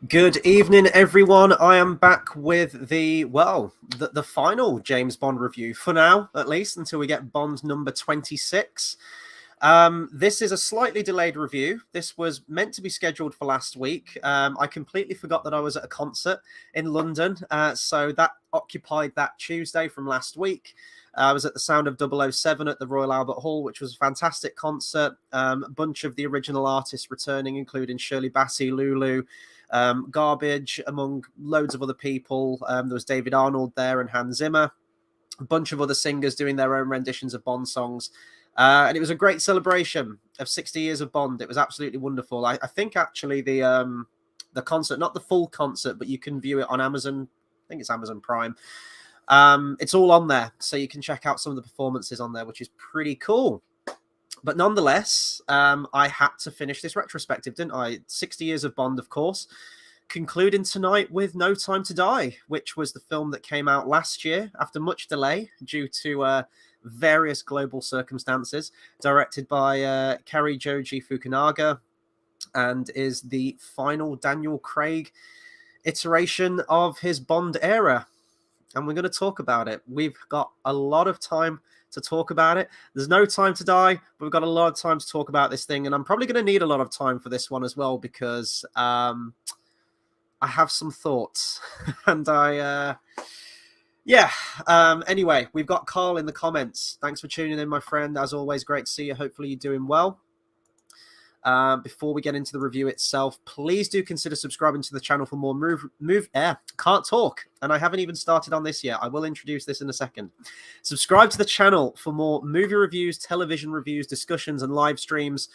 Good evening, everyone. I am back with the final James Bond review for now, at least until we get Bond number 26. This is a slightly delayed review. This was meant to be scheduled for last week. I completely forgot that I was at a concert in London, so that occupied that Tuesday from last week. I was at the Sound of 007 at the Royal Albert Hall, which was a fantastic concert. A bunch of the original artists returning, including Shirley Bassey, Lulu, Garbage, among loads of other people. There was David Arnold there and Hans Zimmer. A bunch of other singers doing their own renditions of Bond songs. And it was a great celebration of 60 years of Bond. It was absolutely wonderful. I think actually the concert, not the full concert, but you can view it on Amazon. I think it's Amazon Prime. It's all on there, so you can check out some of the performances on there, which is pretty cool. But nonetheless, I had to finish this retrospective, didn't I? 60 years of Bond, of course. Concluding tonight with No Time to Die, which was the film that came out last year after much delay due to various global circumstances, directed by Cary Joji Fukunaga, and is the final Daniel Craig iteration of his Bond era. And we're going to talk about it. We've got a lot of time to talk about it. There's no time to die, but we've got a lot of time to talk about this thing. And I'm probably going to need a lot of time for this one as well, because I have some thoughts. And anyway, we've got Carl in the comments. Thanks for tuning in, my friend. As always, great to see you. Hopefully you're doing well. Before we get into the review itself, please do consider subscribing to the channel for more can't talk, and I haven't even started on this yet. I will introduce this in a second. Subscribe to the channel for more movie reviews, television reviews, discussions, and live streams.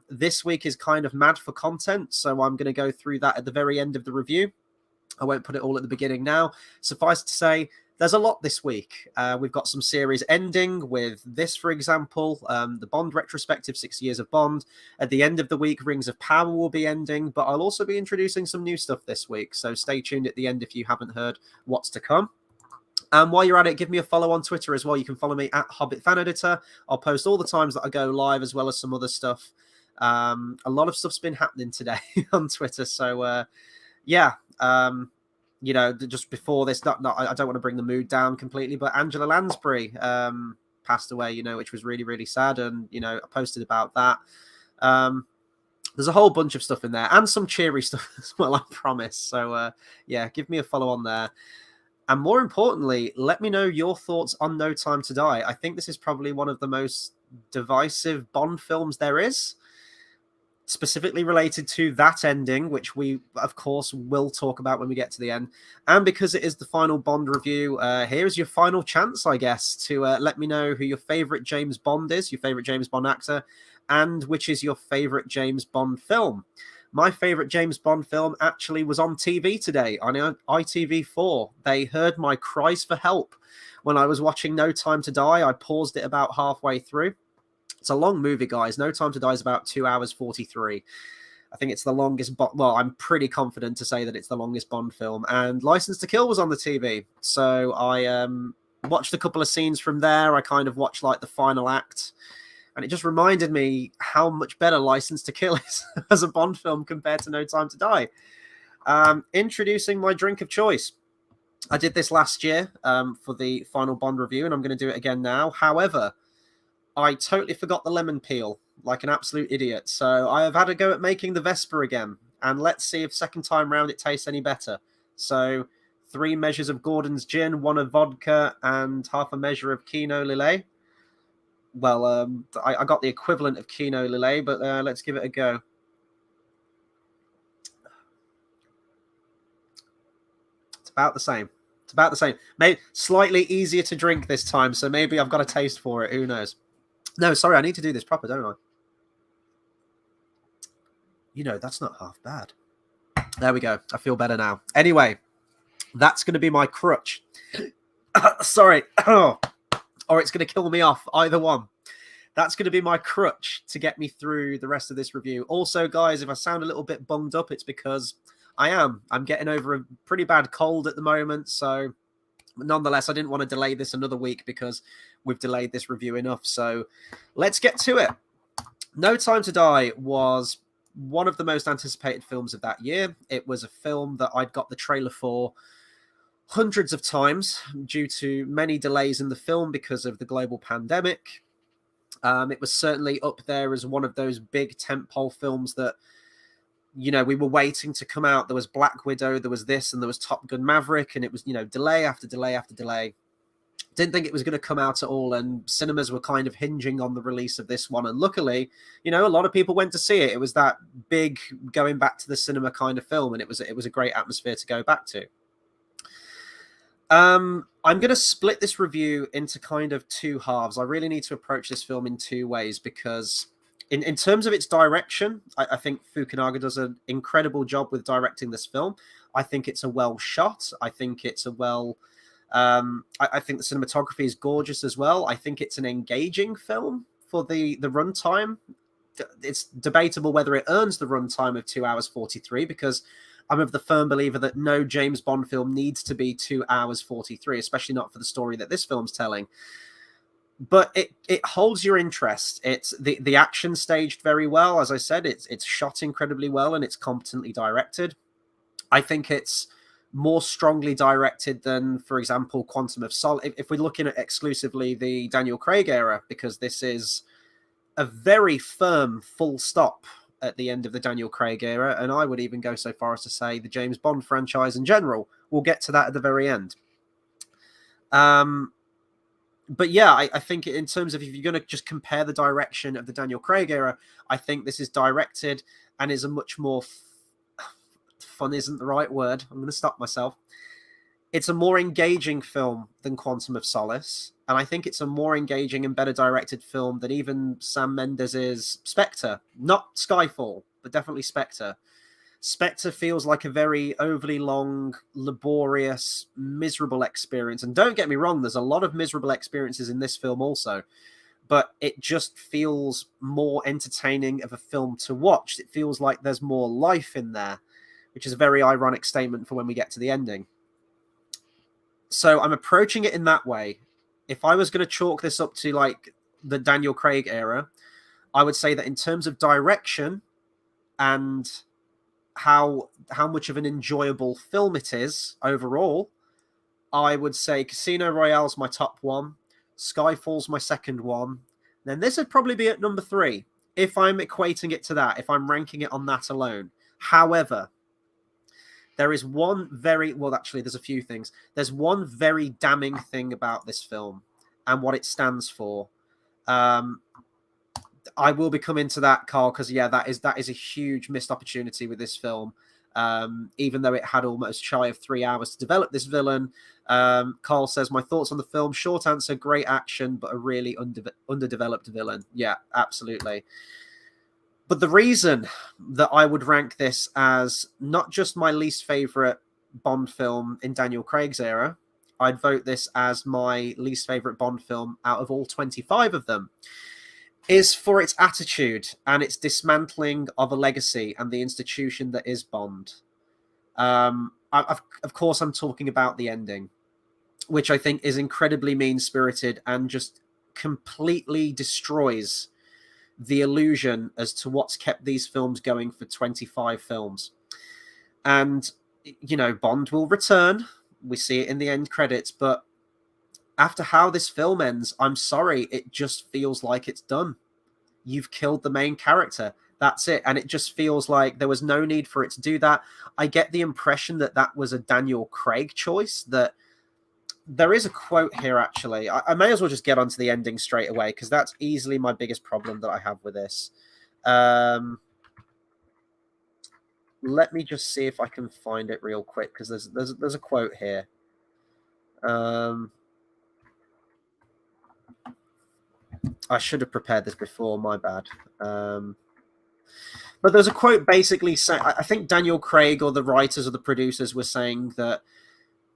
This week is kind of mad for content, so I'm going to go through that at the very end of the review. I won't put it all at the beginning now. Suffice to say, there's a lot this week. We've got some series ending with this, for example, the Bond retrospective, 6 years of Bond. At the end of the week, Rings of Power will be ending, but I'll also be introducing some new stuff this week. So stay tuned at the end if you haven't heard what's to come. And while you're at it, give me a follow on Twitter as well. You can follow me at Hobbit Fan Editor. I'll post all the times that I go live, as well as some other stuff. A lot of stuff's been happening today on Twitter. So, you know, just before this, I don't want to bring the mood down completely, but Angela Lansbury passed away, you know, which was really, really sad. And, you know, I posted about that. There's a whole bunch of stuff in there and some cheery stuff as well, I promise. So, give me a follow on there. And more importantly, let me know your thoughts on No Time to Die. I think this is probably one of the most divisive Bond films there is, specifically related to that ending, which we, of course, will talk about when we get to the end. And because it is the final Bond review, here's your final chance, I guess, to let me know who your favorite James Bond is, your favorite James Bond actor, and which is your favorite James Bond film. My favorite James Bond film actually was on TV today, on ITV4. They heard my cries for help when I was watching No Time to Die. I paused it about halfway through. It's a long movie, guys. No Time to Die is about 2 hours 43. I think it's the longest. Well, I'm pretty confident to say that it's the longest Bond film. And License to Kill was on the TV, so I watched a couple of scenes from there. I kind of watched like the final act, and it just reminded me how much better License to Kill is as a Bond film compared to No Time to Die. Introducing my drink of choice. I did this last year for the final Bond review, and I'm going to do it again now. However, I totally forgot the lemon peel, like an absolute idiot. So I have had a go at making the Vesper again. And let's see if second time round it tastes any better. So 3 measures of Gordon's gin, 1 of vodka, and half a measure of Kino Lillet. Well, I got the equivalent of Kino Lillet, but let's give it a go. It's about the same. It's about the same. Maybe slightly easier to drink this time, so maybe I've got a taste for it. Who knows? No, sorry, I need to do this proper, don't I? You know, that's not half bad. There we go. I feel better now. Anyway, that's going to be my crutch. Sorry. Or it's going to kill me off. Either one. That's going to be my crutch to get me through the rest of this review. Also, guys, if I sound a little bit bunged up, it's because I am. I'm getting over a pretty bad cold at the moment, so nonetheless, I didn't want to delay this another week because we've delayed this review enough. So let's get to it. No Time to Die was one of the most anticipated films of that year. It was a film that I'd got the trailer for hundreds of times due to many delays in the film because of the global pandemic. It was certainly up there as one of those big tentpole films that, we were waiting to come out. There was Black Widow, there was this, and there was Top Gun Maverick, and it was, delay after delay after delay. Didn't think it was going to come out at all, and cinemas were kind of hinging on the release of this one. And luckily, a lot of people went to see it. It was that big going back to the cinema kind of film, and it was a great atmosphere to go back to. I'm going to split this review into kind of two halves. I really need to approach this film in two ways because in terms of its direction, I think Fukunaga does an incredible job with directing this film. I think it's a well shot. I think it's a well... I think the cinematography is gorgeous as well. I think it's an engaging film for the runtime. It's debatable whether it earns the runtime of 2 hours 43 because I'm of the firm believer that no James Bond film needs to be 2 hours 43, especially not for the story that this film's telling. But it holds your interest. It's the action staged very well. As I said, it's shot incredibly well and it's competently directed. I think it's more strongly directed than, for example, Quantum of Solace. If we're looking at exclusively the Daniel Craig era, because this is a very firm full stop at the end of the Daniel Craig era, and I would even go so far as to say the James Bond franchise in general. We'll get to that at the very end. But yeah, I think in terms of if you're going to just compare the direction of the Daniel Craig era, I think this is directed and is a much more... fun isn't the right word. I'm going to stop myself. It's a more engaging film than Quantum of Solace, and I think it's a more engaging and better directed film than even Sam Mendes' Spectre. Not Skyfall, but definitely Spectre. Spectre feels like a very overly long, laborious, miserable experience. And don't get me wrong, there's a lot of miserable experiences in this film also, but it just feels more entertaining of a film to watch. It feels like there's more life in there, which is a very ironic statement for when we get to the ending. So I'm approaching it in that way. If I was going to chalk this up to like the Daniel Craig era, I would say that in terms of direction and how much of an enjoyable film it is overall, I would say Casino Royale's my top one, Skyfall's my second one, then this would probably be at number 3 if I'm equating it to that, if I'm ranking it on that alone. However, there is one very... well, actually, there's a few things. There's one very damning thing about this film and what it stands for. I will be coming to that, Carl, because, yeah, that is a huge missed opportunity with this film. Even though it had almost shy of 3 hours to develop this villain. Carl says, my thoughts on the film. Short answer, great action, but a really underdeveloped villain. Yeah, absolutely. But the reason that I would rank this as not just my least favorite Bond film in Daniel Craig's era, I'd vote this as my least favorite Bond film out of all 25 of them, is for its attitude and its dismantling of a legacy and the institution that is Bond. Of course, I'm talking about the ending, which I think is incredibly mean-spirited and just completely destroys the illusion as to what's kept these films going for 25 films. And, Bond will return. We see it in the end credits, but after how this film ends, I'm sorry, it just feels like it's done. You've killed the main character. That's it. And it just feels like there was no need for it to do that. I get the impression that that was a Daniel Craig choice. That there is a quote here, actually. I may as well just get onto the ending straight away, because that's easily my biggest problem that I have with this. Let me just see if I can find it real quick, because there's a quote here. I should have prepared this before, my bad. But there's a quote basically saying, I think Daniel Craig or the writers or the producers were saying that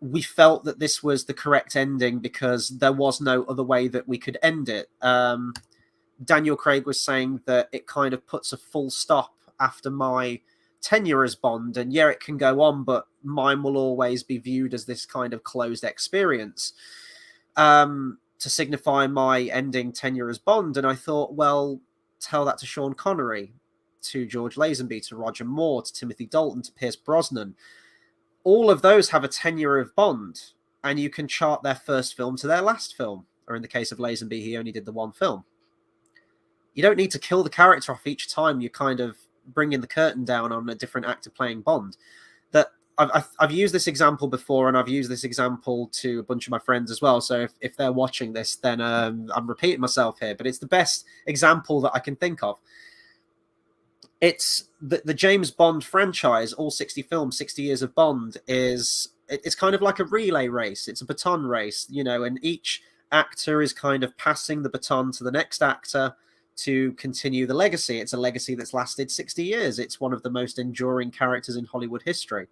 we felt that this was the correct ending because there was no other way that we could end it. Daniel Craig was saying that it kind of puts a full stop after my tenure as Bond, and yeah, it can go on, but mine will always be viewed as this kind of closed experience. To signify my ending tenure as Bond. And I thought, well, tell that to Sean Connery. to George Lazenby, to Roger Moore, to Timothy Dalton, to Pierce Brosnan. All of those have a tenure of Bond, and you can chart their first film to their last film. Or in the case of Lazenby, he only did the one film. You don't need to kill the character off each time you're kind of bringing the curtain down on a different actor playing Bond. That I've used this example before, and I've used this example to a bunch of my friends as well. So if they're watching this, then I'm repeating myself here, but it's the best example that I can think of. It's the James Bond franchise, all 60 films, 60 years of Bond, it's kind of like a relay race. It's a baton race, and each actor is kind of passing the baton to the next actor to continue the legacy. It's a legacy that's lasted 60 years. It's one of the most enduring characters in Hollywood history.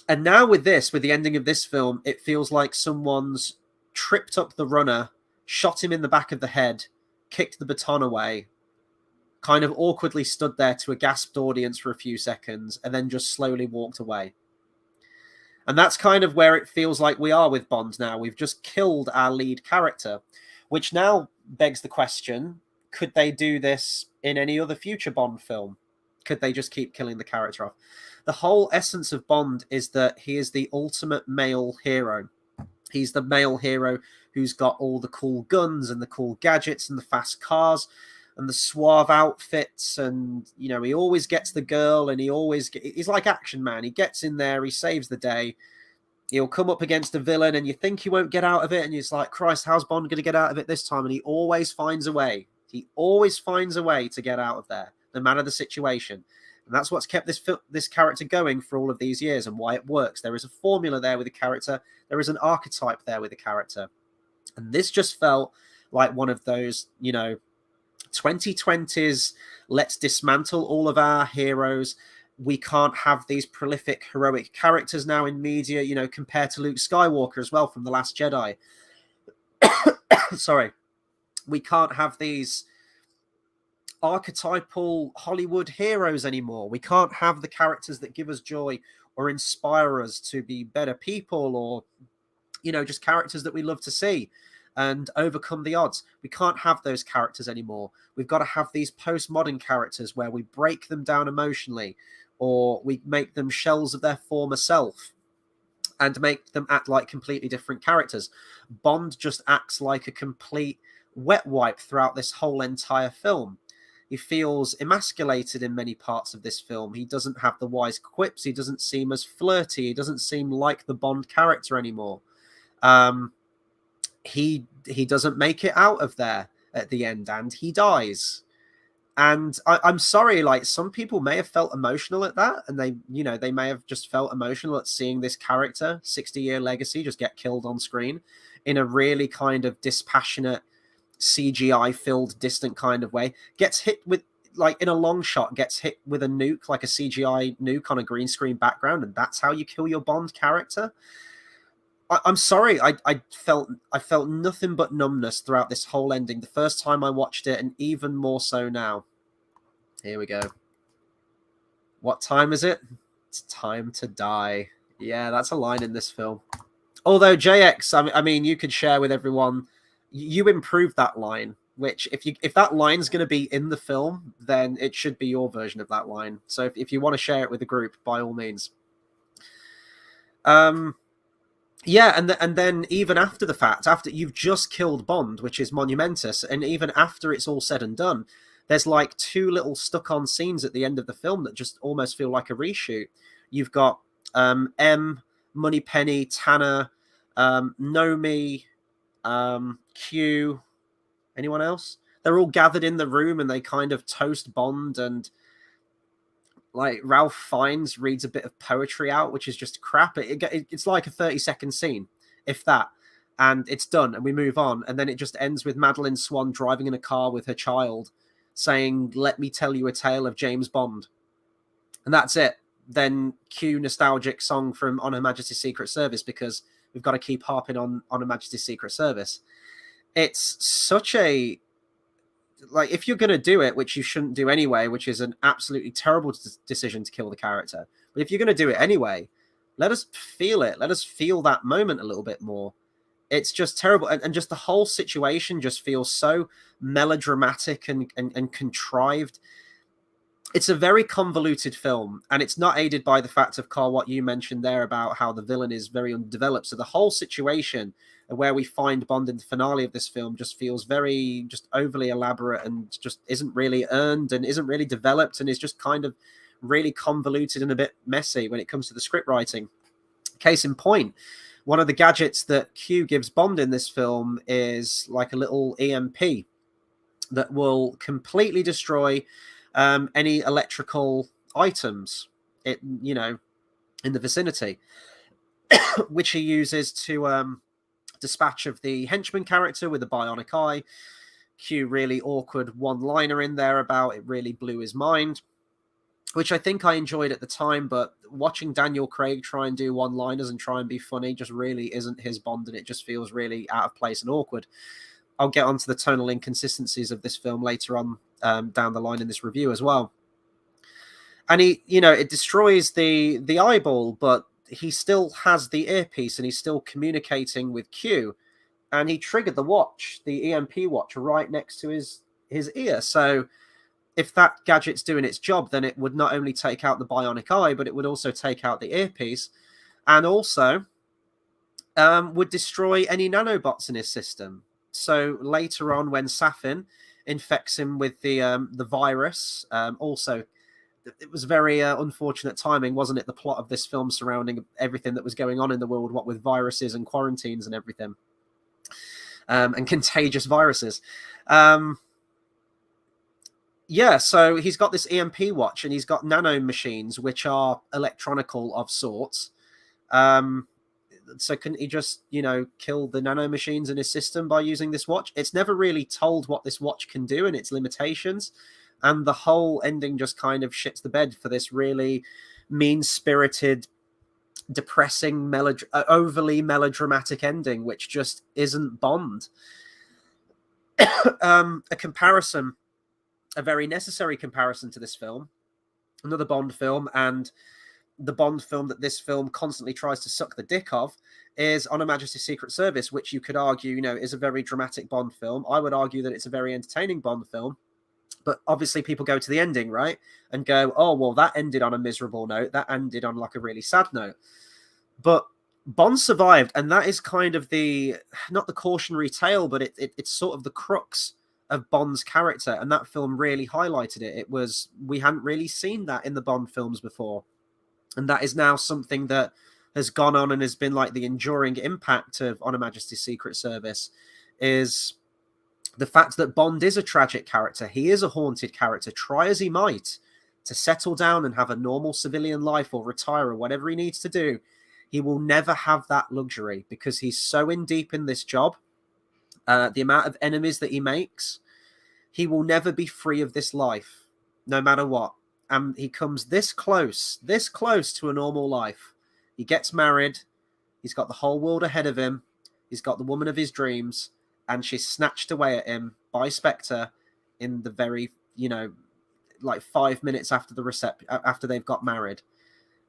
And now with the ending of this film, it feels like someone's tripped up the runner, shot him in the back of the head, kicked the baton away, kind of awkwardly stood there to a gasped audience for a few seconds, and then just slowly walked away. And that's kind of where it feels like we are with Bond now. We've just killed our lead character, which now begs the question, could they do this in any other future Bond film? Could they just keep killing the character off? The whole essence of Bond is that he is the ultimate male hero. He's the male hero who's got all the cool guns and the cool gadgets and the fast cars and the suave outfits, and he always gets the girl, and he's like Action Man. He gets in there, he saves the day. He'll come up against a villain, and you think he won't get out of it, and you're like, Christ, how's Bond going to get out of it this time? And he always finds a way. He always finds a way to get out of there, no matter the situation. And that's what's kept this character going for all of these years, and why it works. There is a formula there with the character. There is an archetype there with the character. And this just felt like one of those, 2020s, let's dismantle all of our heroes. We can't have these prolific, heroic characters now in media, compared to Luke Skywalker as well from The Last Jedi. Sorry. We can't have these archetypal Hollywood heroes anymore. We can't have the characters that give us joy or inspire us to be better people, or, just characters that we love to see and overcome the odds. We can't have those characters anymore. We've got to have these postmodern characters where we break them down emotionally, or we make them shells of their former self and make them act like completely different characters. Bond just acts like a complete wet wipe throughout this whole entire film. He feels emasculated in many parts of this film. He doesn't have the wise quips. He doesn't seem as flirty. He doesn't seem like the Bond character anymore. He doesn't make it out of there at the end, and he dies. And I'm sorry, like, some people may have felt emotional at that, and they may have just felt emotional at seeing this character, 60-year legacy, just get killed on screen in a really kind of dispassionate, CGI-filled, distant kind of way. Gets hit with, like, in a long shot, gets hit with a nuke, like a CGI nuke on a green screen background, and that's how you kill your Bond character. I'm sorry, I felt nothing but numbness throughout this whole ending. The first time I watched it, and even more so now. Here we go. What time is it? It's time to die. Yeah, that's a line in this film. Although JX, I mean, you could share with everyone, you improved that line, which if that line's going to be in the film, then it should be your version of that line. So if you want to share it with the group, by all means. Yeah, and then even after the fact, after you've just killed Bond, which is monumentous, and even after it's all said and done, there's like two little stuck-on scenes at the end of the film that just almost feel like a reshoot. You've got M, Moneypenny, Tanner, Nomi, Q, anyone else? They're all gathered in the room and they kind of toast Bond, and like Ralph Fiennes reads a bit of poetry out, which is just crap. It's like a 30-second scene, if that, and it's done, and we move on. And then it just ends with Madeline Swan driving in a car with her child saying, "Let me tell you a tale of James Bond." And that's it. Then cue nostalgic song from On Her Majesty's Secret Service, because we've got to keep harping on Her Majesty's Secret Service. It's such a... like, if you're going to do it, which you shouldn't do anyway, which is an absolutely terrible decision to kill the character, but if you're going to do it anyway, let us feel it. Let us feel that moment a little bit more. It's just terrible. And just the whole situation just feels so melodramatic and contrived. it's a very convoluted film, and it's not aided by the fact of, Carl, what you mentioned there about how the villain is very undeveloped. So the whole situation where we find Bond in the finale of this film just feels very just overly elaborate and just isn't really earned and isn't really developed and is just kind of really convoluted and a bit messy when it comes to the script writing. Case in point, one of the gadgets that Q gives Bond in this film is like a little EMP that will completely destroy any electrical items in the vicinity, which he uses to dispatch of the henchman character with a bionic eye. Q really awkward one-liner in there about it really blew his mind, which I think I enjoyed at the time, but watching Daniel Craig try and do one-liners and try and be funny just really isn't his Bond, and it just feels really out of place and awkward. I'll get onto the tonal inconsistencies of this film later on down the line in this review as well. And it destroys the eyeball, but he still has the earpiece and he's still communicating with Q. And he triggered the watch, the EMP watch, right next to his ear. So if that gadget's doing its job, then it would not only take out the bionic eye, but it would also take out the earpiece, and also would destroy any nanobots in his system. So later on, when Safin infects him with the virus, also, it was very unfortunate timing, wasn't it? The plot of this film surrounding everything that was going on in the world, what with viruses and quarantines and everything, and contagious viruses. So he's got this EMP watch and he's got nano machines, which are electronical of sorts. So couldn't he just, kill the nano machines in his system by using this watch? It's never really told what this watch can do and its limitations. And the whole ending just kind of shits the bed for this really mean-spirited, depressing, overly melodramatic ending, which just isn't Bond. A very necessary comparison to this film, another Bond film, and the Bond film that this film constantly tries to suck the dick of, is On Her Majesty's Secret Service, which you could argue, is a very dramatic Bond film. I would argue that it's a very entertaining Bond film. But obviously people go to the ending, right? And go, oh, well, that ended on a miserable note. That ended on like a really sad note. But Bond survived, and that is kind of not the cautionary tale, but it's sort of the crux of Bond's character. And that film really highlighted it. We hadn't really seen that in the Bond films before. And that is now something that has gone on and has been like the enduring impact of On Her Majesty's Secret Service, is the fact that Bond is a tragic character. He is a haunted character. Try as he might to settle down and have a normal civilian life or retire or whatever he needs to do, he will never have that luxury because he's so in deep in this job. The amount of enemies that he makes, he will never be free of this life, no matter what. And he comes this close to a normal life. He gets married. He's got the whole world ahead of him. He's got the woman of his dreams. And she's snatched away at him by Spectre in the very, 5 minutes after they've got married.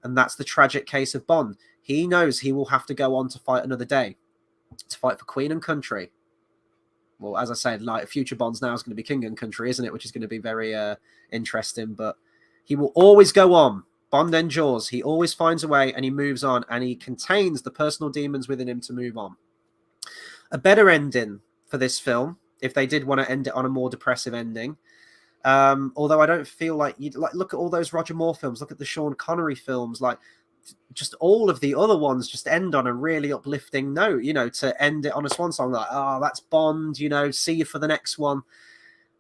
And that's the tragic case of Bond. He knows he will have to go on to fight another day, to fight for Queen and Country. Well, as I said, like future Bonds now is going to be King and Country, isn't it? Which is going to be very interesting. But he will always go on. Bond endures. He always finds a way and he moves on, and he contains the personal demons within him to move on. A better ending for this film, if they did want to end it on a more depressive ending. Although I don't feel like you'd look at all those Roger Moore films, look at the Sean Connery films, like just all of the other ones just end on a really uplifting note, to end it on a swan song, like, oh, that's Bond, see you for the next one.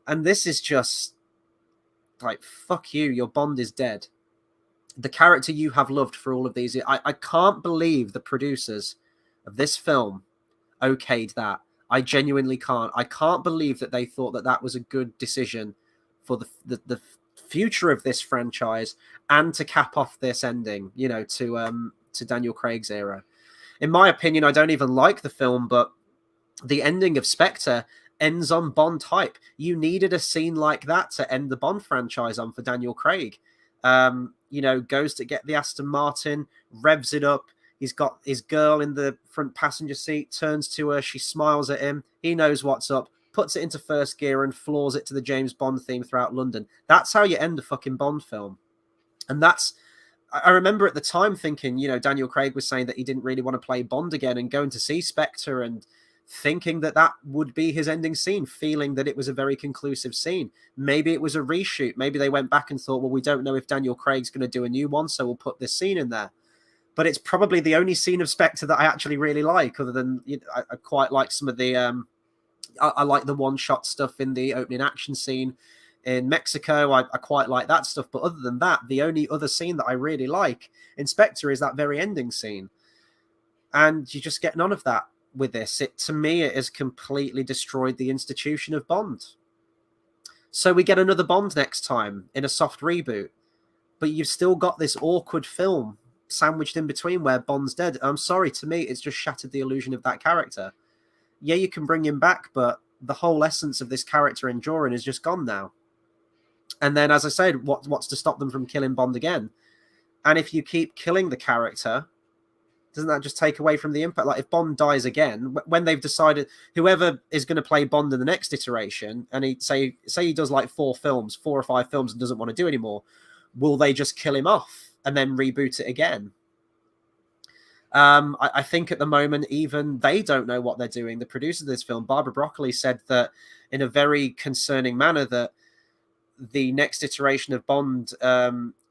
And this is just like, fuck you, your Bond is dead. The character you have loved for all of these years. I can't believe the producers of this film okayed that. I genuinely can't. I can't believe that they thought that that was a good decision for the future of this franchise and to cap off this ending, to Daniel Craig's era. In my opinion, I don't even like the film, but the ending of Spectre ends on Bond hype. You needed a scene like that to end the Bond franchise on for Daniel Craig. Goes to get the Aston Martin, revs it up. He's got his girl in the front passenger seat, turns to her, she smiles at him. He knows what's up, puts it into first gear and floors it to the James Bond theme throughout London. That's how you end a fucking Bond film. And I remember at the time thinking, Daniel Craig was saying that he didn't really want to play Bond again, and going to see Spectre and thinking that would be his ending scene, feeling that it was a very conclusive scene. Maybe it was a reshoot. Maybe they went back and thought, well, we don't know if Daniel Craig's going to do a new one, so we'll put this scene in there. But it's probably the only scene of Spectre that I actually really like, other than I quite like some of the... I like the one-shot stuff in the opening action scene in Mexico. I quite like that stuff. But other than that, the only other scene that I really like in Spectre is that very ending scene. And you just get none of that with this. To me, it has completely destroyed the institution of Bond. So we get another Bond next time in a soft reboot. But you've still got this awkward film sandwiched in between where Bond's dead. I'm sorry, to me, it's just shattered the illusion of that character. Yeah, you can bring him back, but the whole essence of this character enduring is just gone now. And then, as I said, what's to stop them from killing Bond again? And if you keep killing the character, doesn't that just take away from the impact? Like, if Bond dies again, when they've decided whoever is going to play Bond in the next iteration, and he say he does like 4 or 5 films and doesn't want to do anymore, will they just kill him off and then reboot it again? I think at the moment, even they don't know what they're doing. The producer of this film, Barbara Broccoli, said that in a very concerning manner that the next iteration of Bond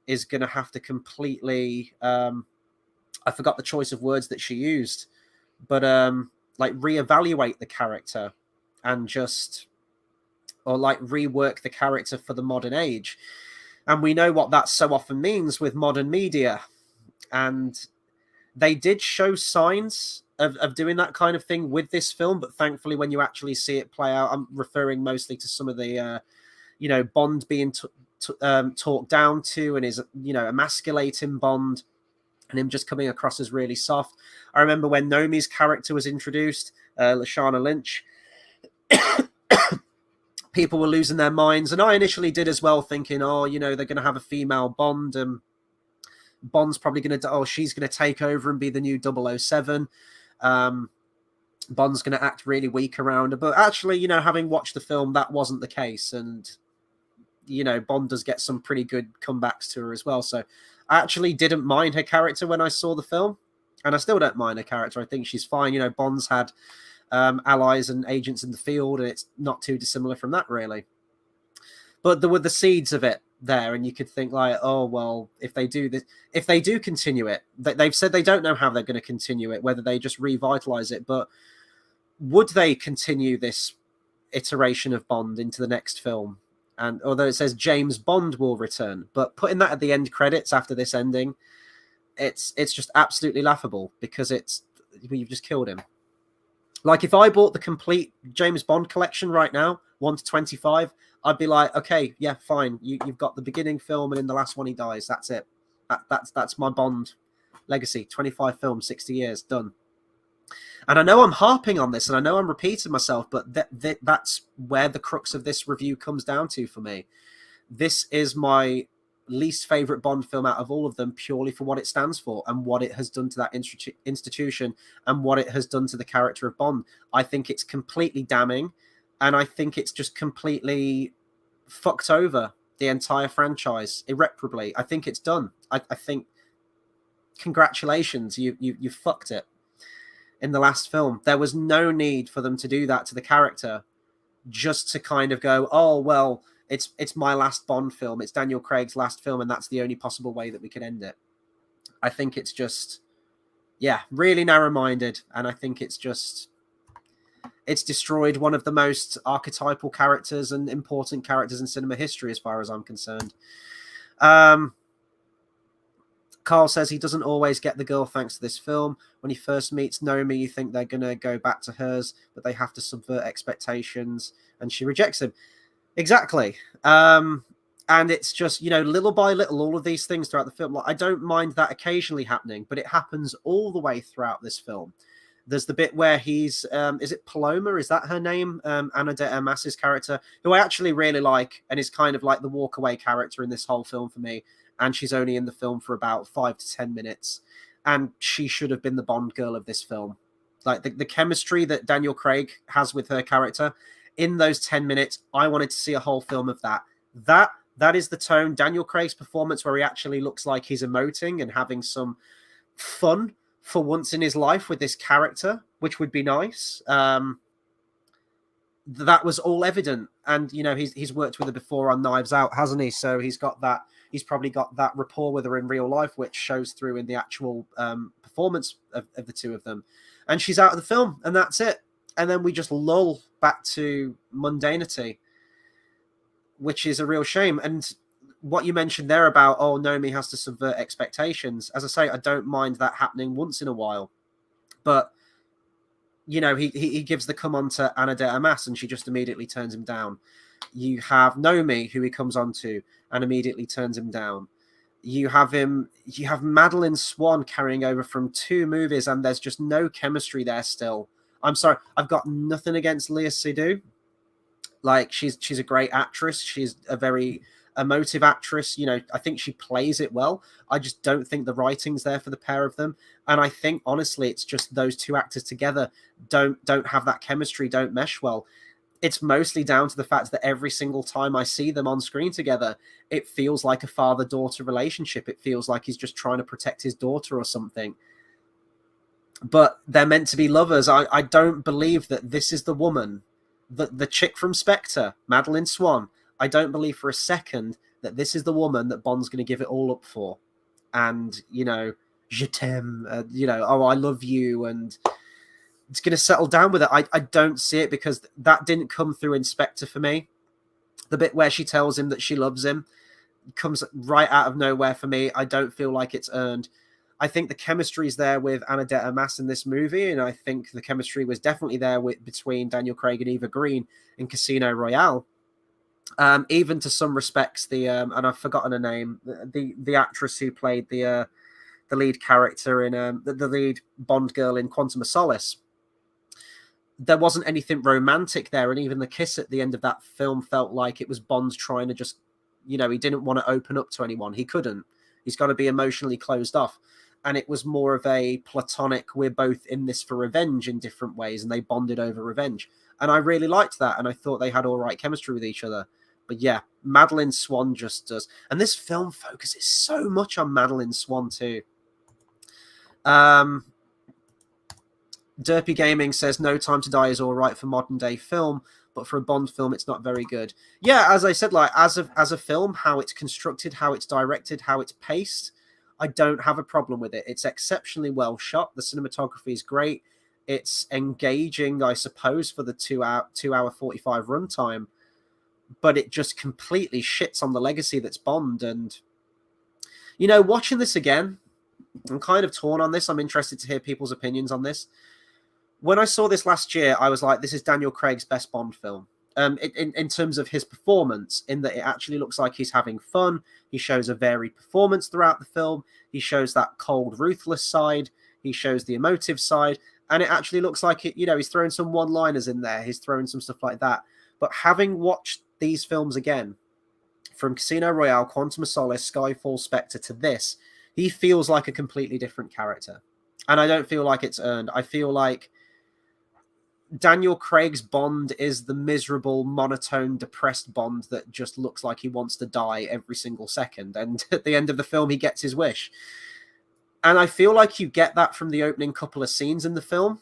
is going to have to completely... I forgot the choice of words that she used, but like reevaluate the character and like rework the character for the modern age. And we know what that so often means with modern media. And they did show signs of doing that kind of thing with this film, but thankfully when you actually see it play out, I'm referring mostly to some of the, Bond being talked down to and is, emasculating Bond and him just coming across as really soft. I remember when Nomi's character was introduced, Lashana Lynch, people were losing their minds, and I initially did as well, thinking, they're going to have a female Bond, and Bond's probably going to, she's going to take over and be the new 007. Bond's going to act really weak around her. But actually, having watched the film, that wasn't the case. And, Bond does get some pretty good comebacks to her as well. So I actually didn't mind her character when I saw the film. And I still don't mind her character. I think she's fine. Bond's had allies and agents in the field, and it's not too dissimilar from that, really. But there were the seeds of it there, and you could think like, oh, well, if they do this, if they do continue it, they've said they don't know how they're going to continue it, whether they just revitalize it, but would they continue this iteration of Bond into the next film? And although it says James Bond will return, but putting that at the end credits after this ending, it's just absolutely laughable, because you've just killed him. Like, if I bought the complete James Bond collection right now, 1 to 25, I'd be like, okay, yeah, fine. You've got the beginning film, and in the last one he dies. That's it. That's my Bond legacy. 25 films, 60 years, done. And I know I'm harping on this, and I know I'm repeating myself, but that's where the crux of this review comes down to for me. This is my least favorite Bond film out of all of them, purely for what it stands for and what it has done to that institution and what it has done to the character of Bond. I think it's completely damning, and I think it's just completely fucked over the entire franchise irreparably. I think it's done. I think, congratulations, you fucked it in the last film. There was no need for them to do that to the character, just to kind of go, oh, well, it's my last Bond film. It's Daniel Craig's last film, and that's the only possible way that we can end it. I think it's just, really narrow-minded, and I think it's destroyed one of the most archetypal characters and important characters in cinema history, as far as I'm concerned. Carl says he doesn't always get the girl thanks to this film. When he first meets Nomi, you think they're going to go back to hers, but they have to subvert expectations, and she rejects him. Exactly. And it's just, little by little, all of these things throughout the film. Like, I don't mind that occasionally happening, but it happens all the way throughout this film. There's the bit where he's, is it Paloma? Is that her name? Ana de Armas's character, who I actually really like, and is kind of like the walkaway character in this whole film for me. And she's only in the film for about 5 to 10 minutes. And she should have been the Bond girl of this film. Like, the chemistry that Daniel Craig has with her character in those 10 minutes, I wanted to see a whole film of that. That is the tone. Daniel Craig's performance, where he actually looks like he's emoting and having some fun for once in his life with this character, which would be nice. That was all evident, and he's worked with her before on Knives Out, hasn't he? So he's probably got that rapport with her in real life, which shows through in the actual performance of the two of them. And she's out of the film, and that's it. And then we just lull back to mundanity, which is a real shame. And what you mentioned there about, Nomi has to subvert expectations, as I say, I don't mind that happening once in a while, but he gives the come on to Ana de Armas, and she just immediately turns him down. You have Nomi, who he comes on to, and immediately turns him down. You have Madeline Swan carrying over from 2 movies, and there's just no chemistry there still. I'm sorry, I've got nothing against Léa Seydoux. Like, she's a great actress. She's a very emotive actress. I think she plays it well. I just don't think the writing's there for the pair of them. And I think, honestly, it's just those 2 actors together don't have that chemistry, don't mesh well. It's mostly down to the fact that every single time I see them on screen together, it feels like a father-daughter relationship. It feels like he's just trying to protect his daughter or something. But they're meant to be lovers. I don't believe that this is the woman, the chick from Spectre, Madeline Swan. I don't believe for a second that this is the woman that Bond's going to give it all up for. And, je t'aime, I love you, and it's going to settle down with it. I don't see it, because that didn't come through in Spectre for me. The bit where she tells him that she loves him comes right out of nowhere for me. I don't feel like it's earned. I think the chemistry is there with Ana de Armas in this movie, and I think the chemistry was definitely there between Daniel Craig and Eva Green in Casino Royale. Even to some respects, and I've forgotten her name, the actress who played the lead character in the lead Bond girl in Quantum of Solace. There wasn't anything romantic there, and even the kiss at the end of that film felt like it was Bond trying to just, he didn't want to open up to anyone. He couldn't. He's got to be emotionally closed off. And it was more of a platonic, we're both in this for revenge in different ways, and they bonded over revenge. And I really liked that, and I thought they had all right chemistry with each other. But yeah, Madeline Swan just does. And this film focuses so much on Madeline Swan too. Derpy Gaming says No Time to Die is all right for modern day film, but for a Bond film, it's not very good. Yeah, as I said, like as a film, how it's constructed, how it's directed, how it's paced, I don't have a problem with it. It's exceptionally well shot. The cinematography is great. It's engaging, I suppose, for the 2 hour 45 runtime, but it just completely shits on the legacy that's Bond. And, watching this again, I'm kind of torn on this. I'm interested to hear people's opinions on this. When I saw this last year, I was like, this is Daniel Craig's best Bond film. In terms of his performance, in that it actually looks like he's having fun. He shows a varied performance throughout the film. He shows that cold, ruthless side. He shows the emotive side. And it actually looks like it, he's throwing some one-liners in there. He's throwing some stuff like that. But having watched these films again, from Casino Royale, Quantum of Solace, Skyfall, Spectre to this, he feels like a completely different character. And I don't feel like it's earned. I feel like Daniel Craig's Bond is the miserable, monotone, depressed Bond that just looks like he wants to die every single second. And at the end of the film, he gets his wish. And I feel like you get that from the opening couple of scenes in the film,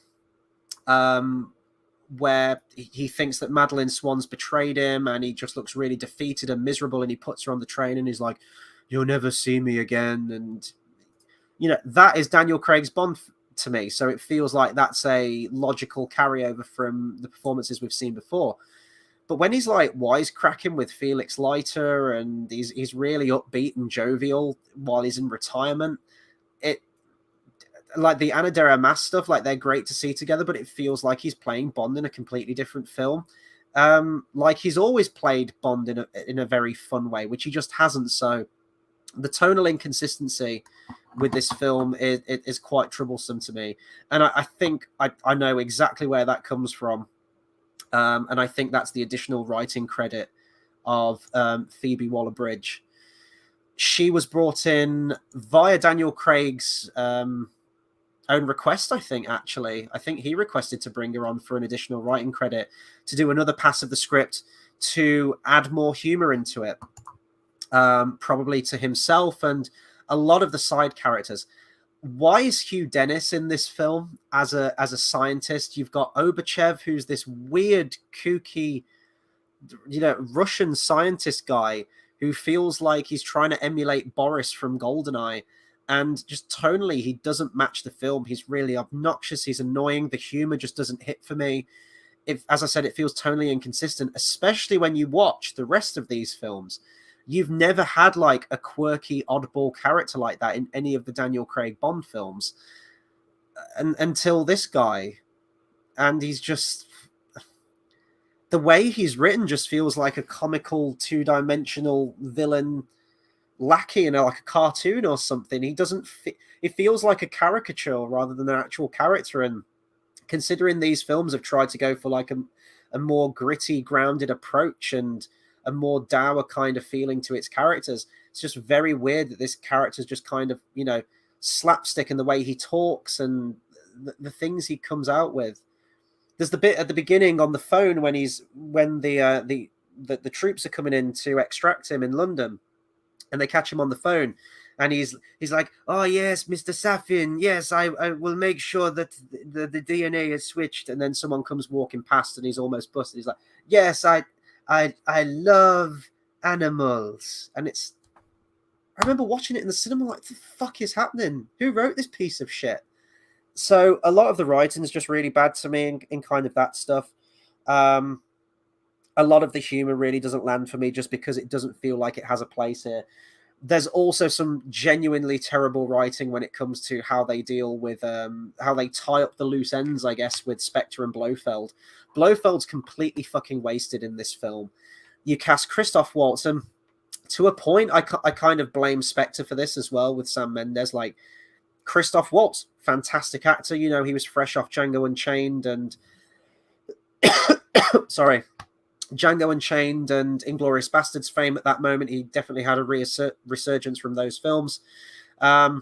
where he thinks that Madeline Swan's betrayed him, and he just looks really defeated and miserable, and he puts her on the train and he's like, you'll never see me again. And, that is Daniel Craig's Bond to me. So it feels like that's a logical carryover from the performances we've seen before. But when he's like wisecracking with Felix Leiter, and he's really upbeat and jovial while he's in retirement, it, like the Ana de Armas stuff, like they're great to see together, but it feels like he's playing Bond in a completely different film. Like he's always played Bond in a very fun way, which he just hasn't. So the tonal inconsistency with this film is quite troublesome to me. And I think I know exactly where that comes from. And I think that's the additional writing credit of Phoebe Waller-Bridge. She was brought in via Daniel Craig's own request, I think, actually. I think he requested to bring her on for an additional writing credit, to do another pass of the script, to add more humor into it, probably to himself and a lot of the side characters. Why is Hugh Dennis in this film as a scientist? You've got Obachev, who's this weird, kooky, Russian scientist guy who feels like he's trying to emulate Boris from GoldenEye, and just tonally he doesn't match the film. He's really obnoxious, he's annoying, the humor just doesn't hit for me. As I said, it feels tonally inconsistent, especially when you watch the rest of these films. You've never had like a quirky, oddball character like that in any of the Daniel Craig Bond films, until this guy. And he's just, the way he's written just feels like a comical, two-dimensional villain lackey in like a cartoon or something. He doesn't it feels like a caricature rather than an actual character. And considering these films have tried to go for like a more gritty, grounded approach and a more dour kind of feeling to its characters, it's just very weird that this character's just kind of, slapstick in the way he talks and the things he comes out with. There's the bit at the beginning on the phone when the troops are coming in to extract him in London, and they catch him on the phone, and he's like, "Oh yes, Mr. Safin, yes, I will make sure that the DNA is switched." And then someone comes walking past, and he's almost busted. He's like, "Yes, I love animals." And I remember watching it in the cinema like, the fuck is happening? Who wrote this piece of shit? So a lot of the writing is just really bad to me in kind of that stuff. A lot of the humor really doesn't land for me just because it doesn't feel like it has a place here. There's also some genuinely terrible writing when it comes to how they deal with, how they tie up the loose ends, I guess, with Spectre and Blofeld. Blofeld's completely fucking wasted in this film. You cast Christoph Waltz, and to a point, I kind of blame Spectre for this as well with Sam Mendes. Like, Christoph Waltz, fantastic actor. He was fresh off Django Unchained and sorry, Django Unchained and Inglourious Bastards fame at that moment. He definitely had a resurgence from those films, and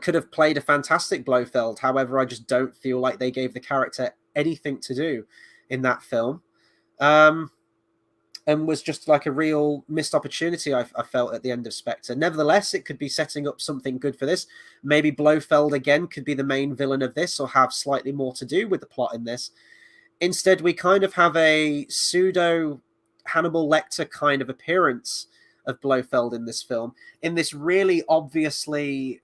could have played a fantastic Blofeld. However, I just don't feel like they gave the character anything to do in that film, and was just like a real missed opportunity, I felt, at the end of Spectre. Nevertheless, it could be setting up something good for this. Maybe Blofeld, again, could be the main villain of this or have slightly more to do with the plot in this. Instead, we kind of have a pseudo Hannibal Lecter kind of appearance of Blofeld in this film. In this really obviously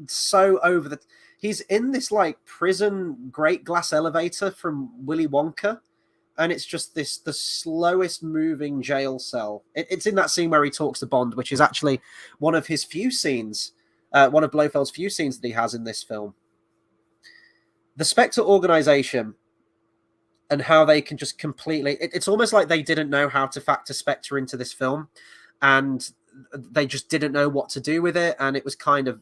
so over the... He's in this like prison great glass elevator from Willy Wonka, and it's just the slowest moving jail cell. It's in that scene where he talks to Bond, which is actually one of his few scenes, one of Blofeld's few scenes that he has in this film. The Spectre organization and how they can just completely... It's almost like they didn't know how to factor Spectre into this film, and they just didn't know what to do with it, and it was kind of,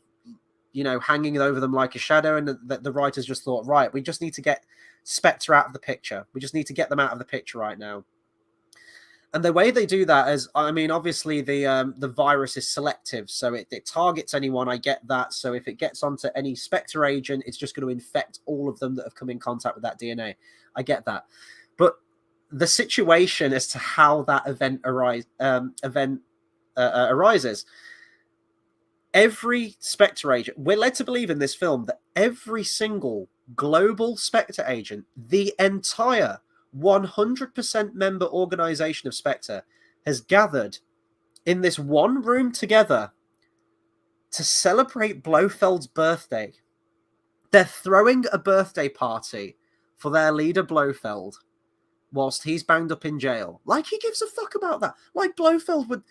hanging over them like a shadow, and the writers just thought, right, we just need to get Spectre out of the picture. We just need to get them out of the picture right now. And the way they do that is, obviously the virus is selective, so it targets anyone. I get that. So if it gets onto any Spectre agent, it's just going to infect all of them that have come in contact with that DNA. I get that. But the situation as to how that event arises, every Spectre agent, we're led to believe in this film that every single global Spectre agent, the entire 100% member organization of Spectre, has gathered in this one room together to celebrate Blofeld's birthday. They're throwing a birthday party for their leader Blofeld whilst he's banged up in jail. Like, he gives a fuck about that. Like, Blofeld would,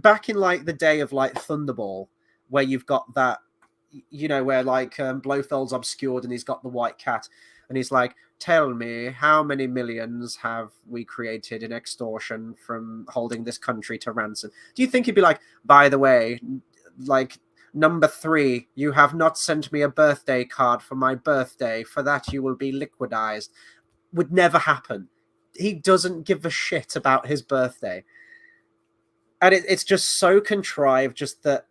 back in like the day of like Thunderball, where you've got that, where like Blofeld's obscured and he's got the white cat and he's like, tell me, how many millions have we created in extortion from holding this country to ransom? Do you think he'd be like, by the way, like, number 3, you have not sent me a birthday card for my birthday. For that, you will be liquidized. Would never happen. He doesn't give a shit about his birthday. And it's just so contrived, just that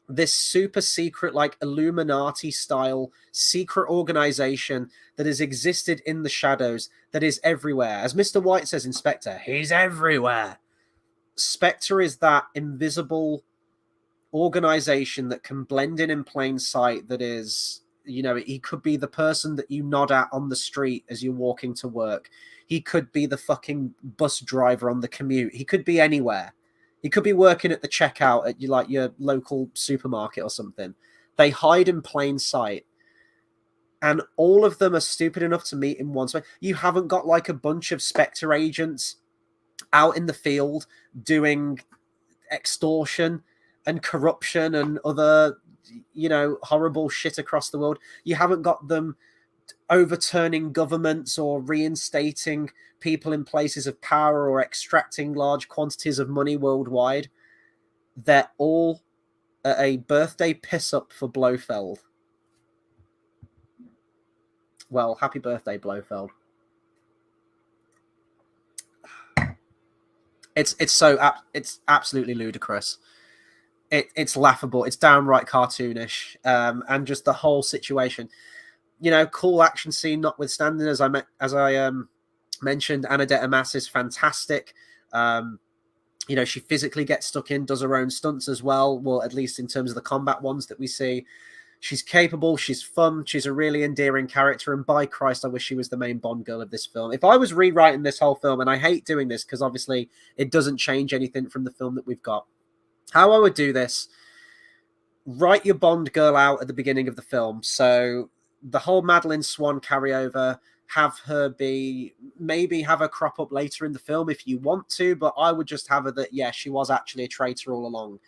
this super secret, like Illuminati style secret organization that has existed in the shadows, that is everywhere. As Mr. White says in Spectre, he's everywhere. Spectre is that invisible organization that can blend in plain sight, that is, you know, he could be the person that you nod at on the street as you're walking to work. He could be the fucking bus driver on the commute. He could be anywhere. He could be working at the checkout at your local supermarket or something. They hide in plain sight. And all of them are stupid enough to meet in one space. You haven't got like a bunch of Spectre agents out in the field doing extortion and corruption and other, you know, horrible shit across the world. You haven't got them overturning governments or reinstating people in places of power or extracting large quantities of money worldwide. They're all a birthday piss up for Blofeld. Well, happy birthday, Blofeld. It's absolutely ludicrous. It's laughable. It's downright cartoonish, and just the whole situation. You know, cool action scene notwithstanding, as I mentioned, Ana de Armas is fantastic. You know, she physically gets stuck in, does her own stunts as well. Well, at least in terms of the combat ones that we see. She's capable, she's fun, she's a really endearing character, and by Christ, I wish she was the main Bond girl of this film. If I was rewriting this whole film, and I hate doing this because obviously it doesn't change anything from the film that we've got, how I would do this, write your Bond girl out at the beginning of the film. So the whole Madeline Swan carryover, have her maybe have her crop up later in the film if you want to, but I would just have her that, yeah, she was actually a traitor all along.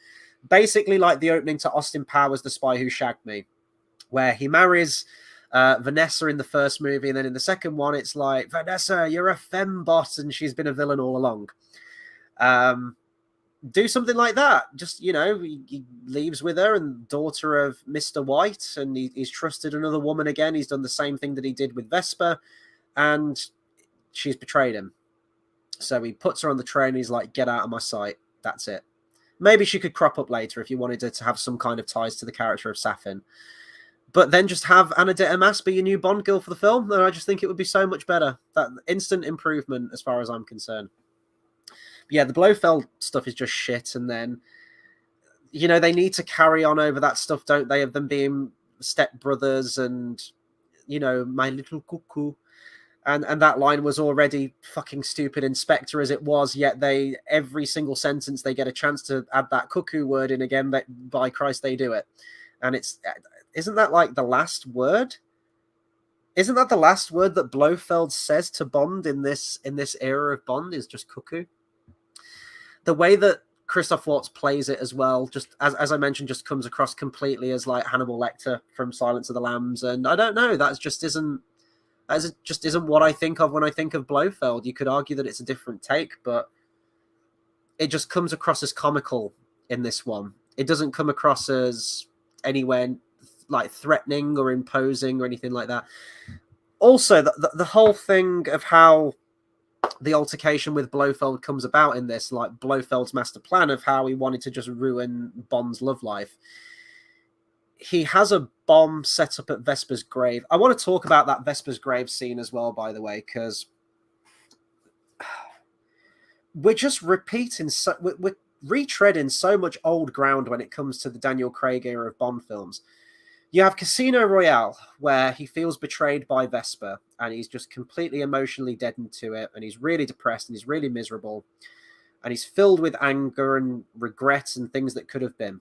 Basically like the opening to Austin Powers, The Spy Who Shagged Me, where he marries Vanessa in the first movie, and then in the second one, it's like, Vanessa, you're a fembot, and she's been a villain all along. Do something like that. Just, you know, he leaves with her, and daughter of Mr. White, and he's trusted another woman again. He's done the same thing that he did with Vesper, and she's betrayed him. So he puts her on the train, and he's like, get out of my sight. That's it. Maybe she could crop up later if you wanted her to have some kind of ties to the character of Safin. But then just have Ana de Armas be your new Bond girl for the film, and I just think it would be so much better. That instant improvement as far as I'm concerned. But yeah, the Blofeld stuff is just shit, and then, you know, they need to carry on over that stuff, don't they, of them being stepbrothers and, you know, my little cuckoo. And that line was already fucking stupid in Spectre as it was, yet every single sentence they get a chance to add that cuckoo word in again, that by Christ they do it. And isn't that like the last word? Isn't that the last word that Blofeld says to Bond in this era of Bond, is just cuckoo? The way that Christoph Waltz plays it as well, just as I mentioned, just comes across completely as like Hannibal Lecter from Silence of the Lambs. And I don't know, that just isn't what I think of when I think of Blofeld. You could argue that it's a different take, but it just comes across as comical in this one. It doesn't come across as anywhere like threatening or imposing or anything like that. Also, the whole thing of how the altercation with Blofeld comes about in this, like Blofeld's master plan of how he wanted to just ruin Bond's love life. He has a bomb set up at Vesper's grave. I want to talk about that Vesper's grave scene as well, by the way, because we're just we're retreading so much old ground when it comes to the Daniel Craig era of Bond films. You have Casino Royale, where he feels betrayed by Vesper, and he's just completely emotionally deadened to it, and he's really depressed, and he's really miserable, and he's filled with anger and regret and things that could have been.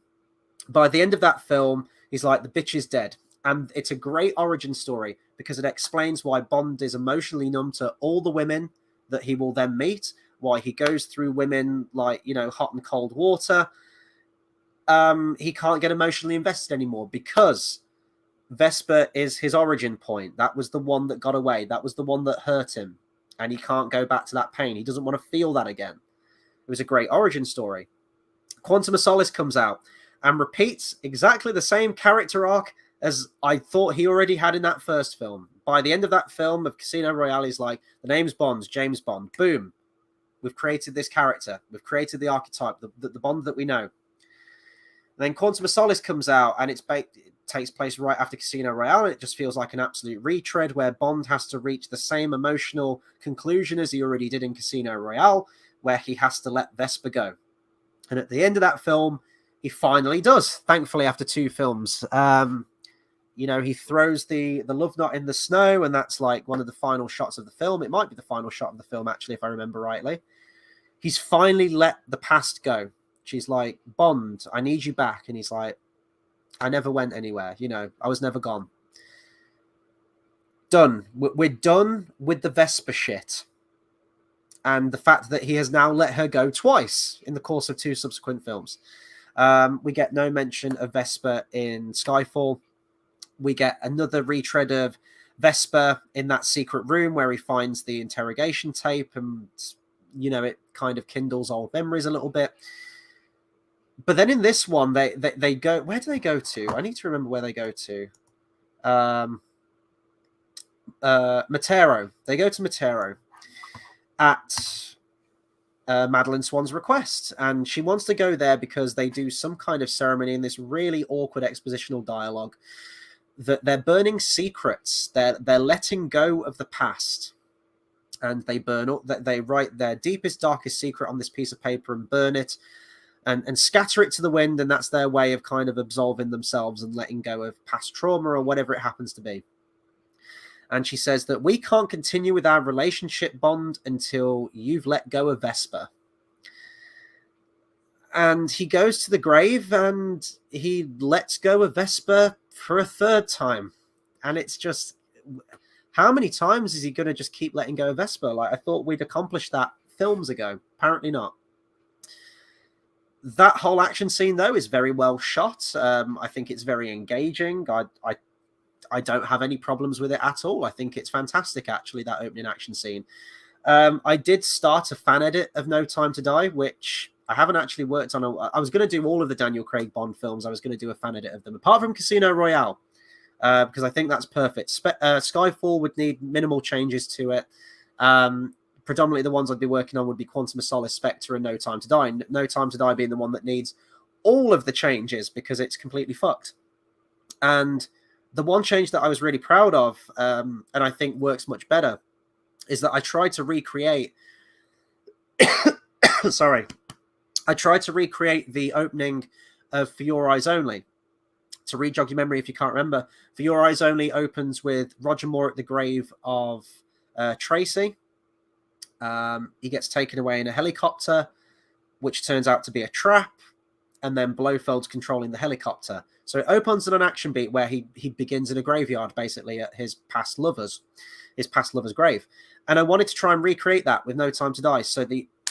By the end of that film, he's like, the bitch is dead. And it's a great origin story because it explains why Bond is emotionally numb to all the women that he will then meet, why he goes through women like, you know, hot and cold water. He can't get emotionally invested anymore because Vesper is his origin point. That was the one that got away. That was the one that hurt him. And he can't go back to that pain. He doesn't want to feel that again. It was a great origin story. Quantum of Solace comes out and repeats exactly the same character arc as I thought he already had in that first film. By the end of that film of Casino Royale, he's like, the name's Bond, James Bond. Boom. We've created this character. We've created the archetype, the Bond that we know. then Quantum of Solace comes out, and it takes place right after Casino Royale, and it just feels like an absolute retread where Bond has to reach the same emotional conclusion as he already did in Casino Royale, where he has to let Vesper go. And at the end of that film, he finally does, thankfully, after 2 films. He throws the love knot in the snow, and that's like one of the final shots of the film. It might be the final shot of the film, actually, if I remember rightly. He's finally let the past go. She's like, Bond, I need you back. And he's like, I never went anywhere. I was never gone. Done. We're done with the Vesper shit. And the fact that he has now let her go twice in the course of 2 subsequent films. We get no mention of Vesper in Skyfall. We get another retread of Vesper in that secret room where he finds the interrogation tape, and, it kind of kindles old memories a little bit. But then in this one, they go... Where do they go to? I need to remember where they go to. Matero. They go to Matero at Madeline Swan's request. And she wants to go there because they do some kind of ceremony in this really awkward expositional dialogue that they're burning secrets. They're letting go of the past. And they write their deepest, darkest secret on this piece of paper and burn it. And scatter it to the wind, and that's their way of kind of absolving themselves and letting go of past trauma or whatever it happens to be. And she says that we can't continue with our relationship, Bond, until you've let go of Vesper. And he goes to the grave and he lets go of Vesper for a 3rd time. And it's just, how many times is he going to just keep letting go of Vesper? Like, I thought we'd accomplished that films ago. Apparently not. That whole action scene, though, is very well shot. I think it's very engaging. I don't have any problems with it at all. I think it's fantastic, actually, that opening action scene. I did start a fan edit of No Time to Die, which I haven't actually worked on. I was going to do all of the Daniel Craig Bond films. I was going to do a fan edit of them, apart from Casino Royale, because I think that's perfect. Skyfall would need minimal changes to it. Predominantly the ones I'd be working on would be Quantum of Solace, Spectre, and No Time to Die. No Time to Die being the one that needs all of the changes because it's completely fucked. And the one change that I was really proud of, and I think works much better, is that I tried to recreate... Sorry. I tried to recreate the opening of For Your Eyes Only. To re-jog your memory if you can't remember, For Your Eyes Only opens with Roger Moore at the grave of Tracy. He gets taken away in a helicopter, which turns out to be a trap, and then Blofeld's controlling the helicopter. So it opens on an action beat where he begins in a graveyard, basically, at his past lover's grave. And I wanted to try and recreate that with No Time to Die. So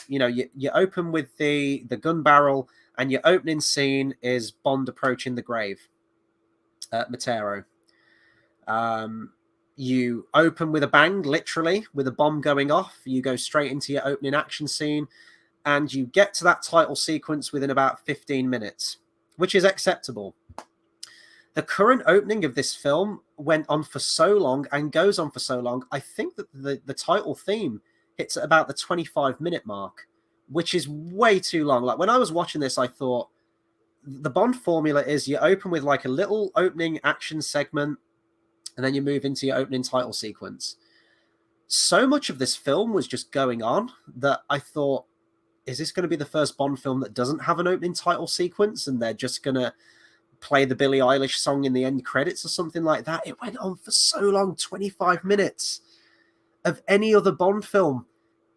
you open with the gun barrel, and your opening scene is Bond approaching the grave at Matero. You open with a bang, literally, with a bomb going off. You go straight into your opening action scene, and you get to that title sequence within about 15 minutes, which is acceptable. The current opening of this film went on for so long and goes on for so long, I think that the title theme hits at about the 25-minute mark, which is way too long. Like, when I was watching this, I thought the Bond formula is you open with like a little opening action segment, and then you move into your opening title sequence. So much of this film was just going on that I thought, is this going to be the first Bond film that doesn't have an opening title sequence, and they're just going to play the Billie Eilish song in the end credits or something like that? It went on for so long, 25 minutes. Of any other Bond film,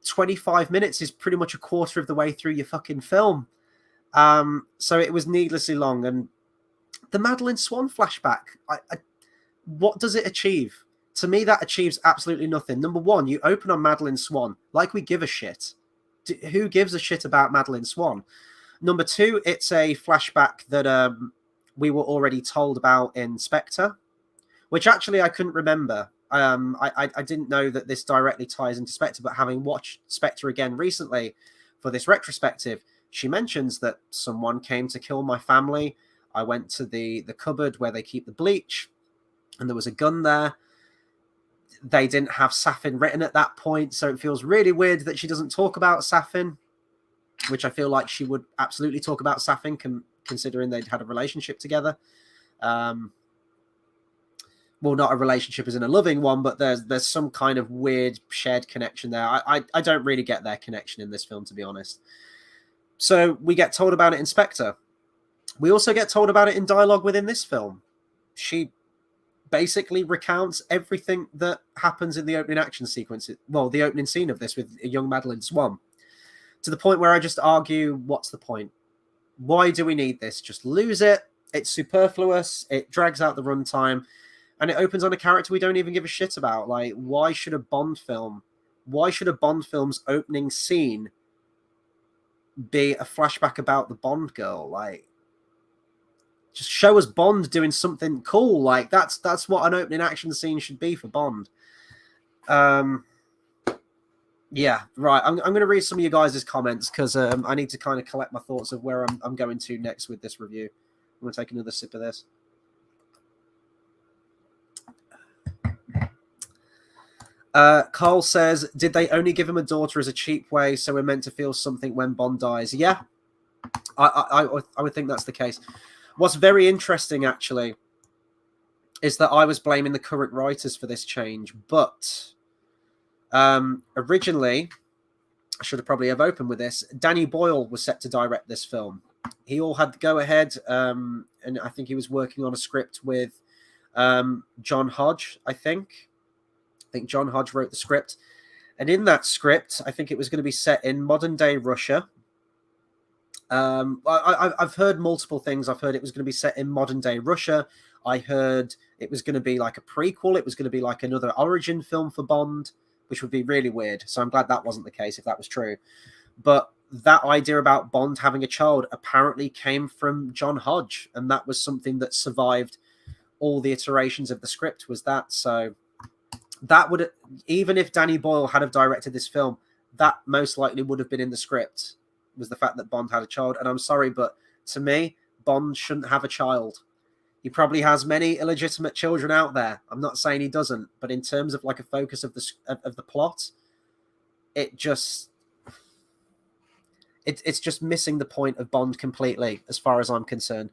25 minutes is pretty much a quarter of the way through your fucking film. So it was needlessly long. And the Madeline Swan flashback, what does it achieve? To me, that achieves absolutely nothing. Number one, you open on Madeline Swan like we give a shit. Who gives a shit about Madeline Swan? Number two, it's a flashback that we were already told about in Spectre, which actually I couldn't remember. I didn't know that this directly ties into Spectre, but having watched Spectre again recently for this retrospective, she mentions that someone came to kill my family. I went to the cupboard where they keep the bleach, and there was a gun there. They didn't have Safin written at that point, so it feels really weird that she doesn't talk about Safin, which I feel like she would absolutely talk about Safin considering they'd had a relationship together. Well, not a relationship as in a loving one, but there's some kind of weird shared connection there. I don't really get their connection in this film, to be honest. So we get told about it in Spectre. We also get told about it in dialogue within this film. She basically recounts everything that happens in the opening action sequence. Well, the opening scene of this with a young Madeline Swan. To the point where I just argue, what's the point? Why do we need this? Just lose it. It's superfluous. It drags out the runtime. And it opens on a character we don't even give a shit about. Like, why should a Bond film's opening scene be a flashback about the Bond girl? Like, just show us Bond doing something cool. Like, that's what an opening action scene should be for Bond. Yeah, right. I'm going to read some of you guys' comments because I need to kind of collect my thoughts of where I'm going to next with this review. I'm going to take another sip of this. Carl says, did they only give him a daughter as a cheap way, so we're meant to feel something when Bond dies? Yeah, I would think that's the case. What's very interesting, actually, is that I was blaming the current writers for this change, but originally, I should have probably have opened with this, Danny Boyle was set to direct this film. He all had to go ahead, and I think he was working on a script with John Hodge, I think John Hodge wrote the script. And in that script, I think it was going to be set in modern-day Russia. I've heard multiple things. I've heard it was going to be set in modern-day Russia. I heard it was going to be like a prequel. It was going to be like another origin film for Bond, which would be really weird. So I'm glad that wasn't the case, if that was true. But that idea about Bond having a child apparently came from John Hodge, and that was something that survived all the iterations of the script, was that. So that would, even if Danny Boyle had have directed this film, that most likely would have been in the script, was the fact that Bond had a child. And I'm sorry, but to me, Bond shouldn't have a child. He probably has many illegitimate children out there. I'm not saying he doesn't, but in terms of like a focus of the plot, it's just missing the point of Bond completely, as far as I'm concerned.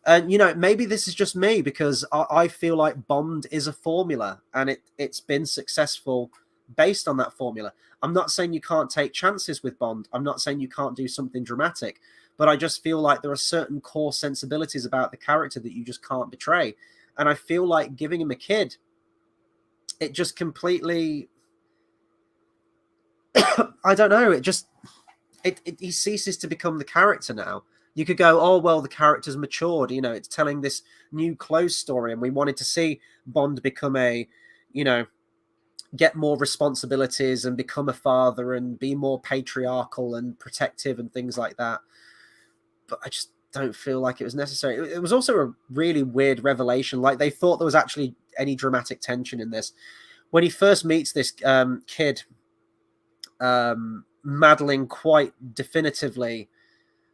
And, you know, maybe this is just me, because I feel like Bond is a formula, and it's been successful based on that formula. I'm not saying you can't take chances with Bond. I'm not saying you can't do something dramatic, but I just feel like there are certain core sensibilities about the character that you just can't betray. And I feel like giving him a kid, it just completely, I don't know, he ceases to become the character now. You could go, oh, well, the character's matured. You know, it's telling this new closed story, and we wanted to see Bond become get more responsibilities and become a father and be more patriarchal and protective and things like that. But I just don't feel like it was necessary. It was also a really weird revelation. Like, they thought there was actually any dramatic tension in this. When he first meets this kid, Madeline quite definitively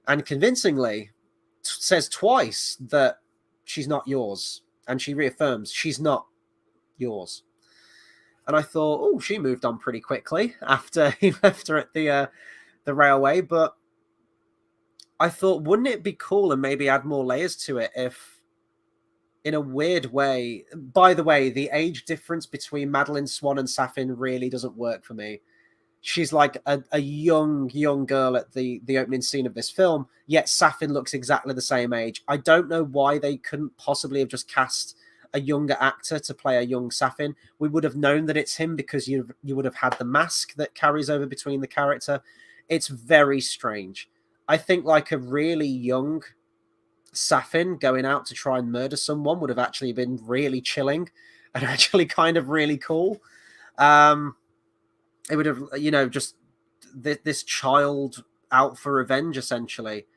and convincingly says twice that she's not yours. And she reaffirms she's not yours. And I thought, oh, she moved on pretty quickly after he left her at the railway. But I thought, wouldn't it be cool and maybe add more layers to it if, in a weird way, by the way, the age difference between Madeline Swan and Safin really doesn't work for me. She's like a young girl at the opening scene of this film, yet Safin looks exactly the same age. I don't know why they couldn't possibly have just cast a younger actor to play a young Safin. We would have known that it's him because you would have had the mask that carries over between the character. It's very strange. I think like a really young Safin going out to try and murder someone would have actually been really chilling and actually kind of really cool. It would have, just this child out for revenge, essentially.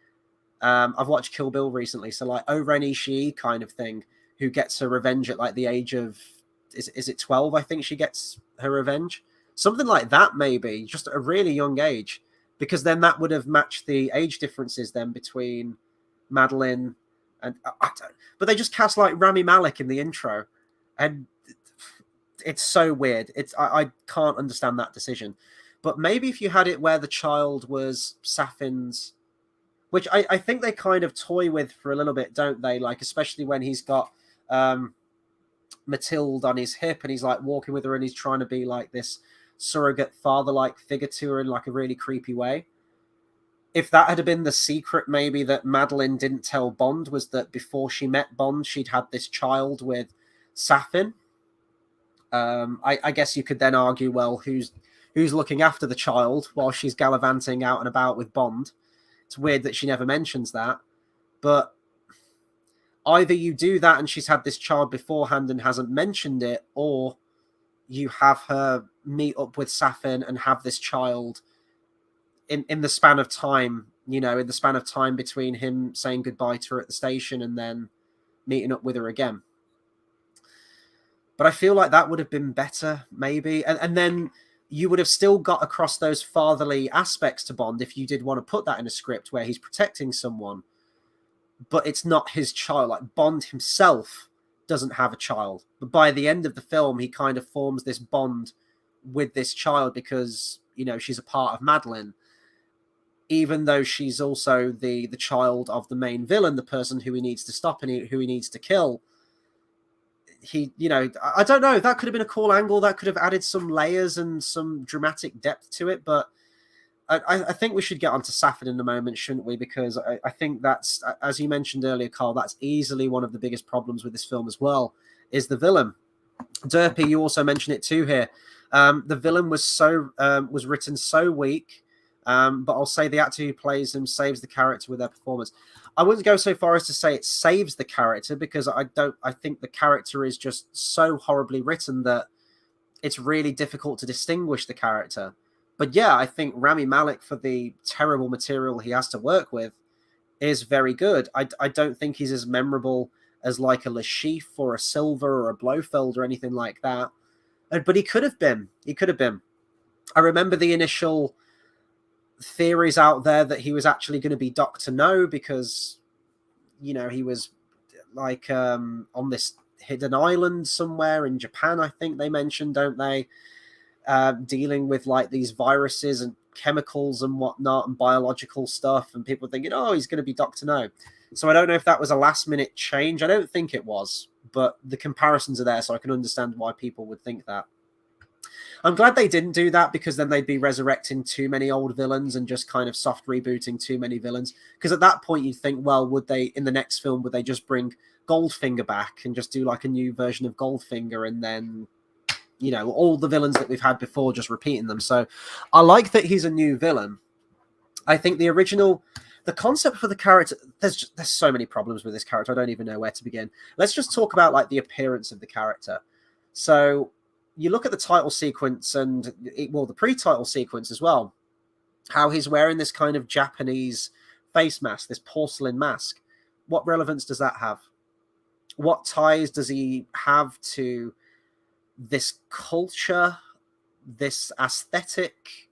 I've watched Kill Bill recently, so like Oren Ishii kind of thing, who gets her revenge at like the age of, is it 12? I think she gets her revenge. Something like that, maybe, just at a really young age, because then that would have matched the age differences then between Madeline and, but they just cast like Rami Malek in the intro, and it's so weird. I can't understand that decision. But maybe if you had it where the child was Safin's which I think they kind of toy with for a little bit, don't they? Like, especially when he's got Matilde on his hip and he's like walking with her and he's trying to be like this surrogate father-like figure to her in like a really creepy way. If that had been the secret, maybe that Madeline didn't tell Bond, was that before she met Bond, she'd had this child with Safin. I guess you could then argue, well, who's looking after the child while she's gallivanting out and about with Bond? It's weird that she never mentions that, but either you do that and she's had this child beforehand and hasn't mentioned it, or you have her meet up with Safin and have this child in the span of time, in the span of time between him saying goodbye to her at the station and then meeting up with her again. But I feel like that would have been better, maybe. And then you would have still got across those fatherly aspects to Bond if you did want to put that in a script where he's protecting someone, but it's not his child. Like, Bond himself doesn't have a child. But by the end of the film, he kind of forms this bond with this child because, she's a part of Madeline, even though she's also the child of the main villain, the person who he needs to stop and who he needs to kill. I don't know. That could have been a cool angle. That could have added some layers and some dramatic depth to it. But I think we should get onto Safin in a moment, shouldn't we? Because I think that's, as you mentioned earlier, Carl, that's easily one of the biggest problems with this film as well, is the villain. Derpy, you also mentioned it too here. The villain was written so weak, but I'll say the actor who plays him saves the character with their performance. I wouldn't go so far as to say it saves the character, because I think the character is just so horribly written that it's really difficult to distinguish the character. But yeah, I think Rami Malek, for the terrible material he has to work with, is very good. I don't think he's as memorable as like a Lashif or a Silver or a Blofeld or anything like that. But he could have been. I remember the initial theories out there that he was actually going to be Dr. No, because he was like on this hidden island somewhere in Japan, I think they mentioned, don't they, dealing with like these viruses and chemicals and whatnot and biological stuff, and people thinking, oh, he's going to be Dr. No. So I don't know if that was a last minute change. I don't think it was, but the comparisons are there, so I can understand why people would think that. I'm glad they didn't do that, because then they'd be resurrecting too many old villains and just kind of soft rebooting too many villains. Because at that point, you'd think, well, would they, in the next film, would they just bring Goldfinger back and just do like a new version of Goldfinger, and then, all the villains that we've had before, just repeating them. So I like that he's a new villain. I think the concept for the character, there's so many problems with this character. I don't even know where to begin. Let's just talk about like the appearance of the character. So you look at the title sequence and the pre-title sequence as well, how he's wearing this kind of Japanese face mask, this porcelain mask. What relevance does that have? What ties does he have to this culture, this aesthetic?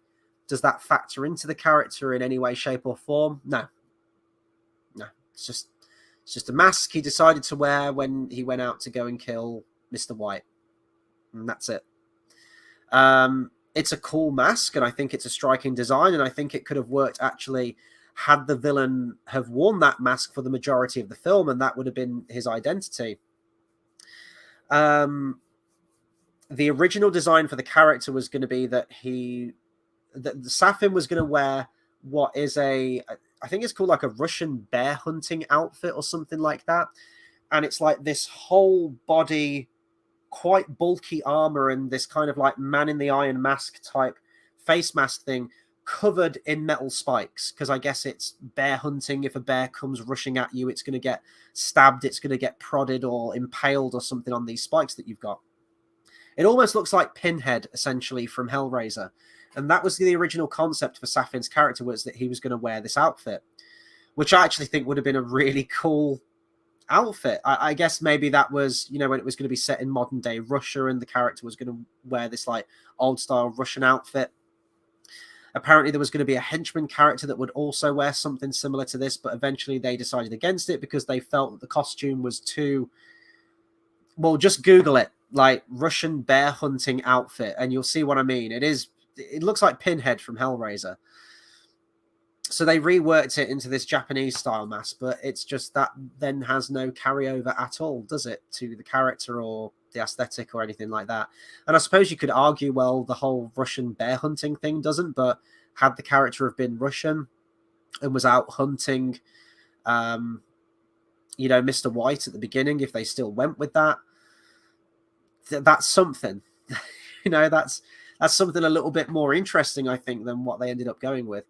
Does that factor into the character in any way, shape, or form? No. It's just a mask he decided to wear when he went out to go and kill Mr. White. And that's it. It's a cool mask, and I think it's a striking design, and I think it could have worked actually had the villain have worn that mask for the majority of the film, and that would have been his identity. The original design for the character was going to be that Safin was going to wear what is I think it's called like a Russian bear hunting outfit or something like that. And it's like this whole body, quite bulky armor, and this kind of like Man in the Iron Mask type face mask thing covered in metal spikes, because I guess it's bear hunting. If a bear comes rushing at you, it's going to get stabbed, it's going to get prodded or impaled or something on these spikes that you've got. It almost looks like Pinhead, essentially, from Hellraiser. And that was the original concept for Safin's character, was that he was going to wear this outfit, which I actually think would have been a really cool outfit. I guess maybe that was, when it was going to be set in modern day Russia and the character was going to wear this like old style Russian outfit. Apparently there was going to be a henchman character that would also wear something similar to this, but eventually they decided against it because they felt that the costume was too, well, just Google it, like Russian bear hunting outfit, and you'll see what I mean. It looks like Pinhead from Hellraiser. So they reworked it into this Japanese style mask, but it's just that then has no carryover at all, does it, to the character or the aesthetic or anything like that? And I suppose you could argue, well, the whole Russian bear hunting thing doesn't, but had the character have been Russian and was out hunting, Mr. White at the beginning, if they still went with that, that's something. That's something a little bit more interesting, I think, than what they ended up going with.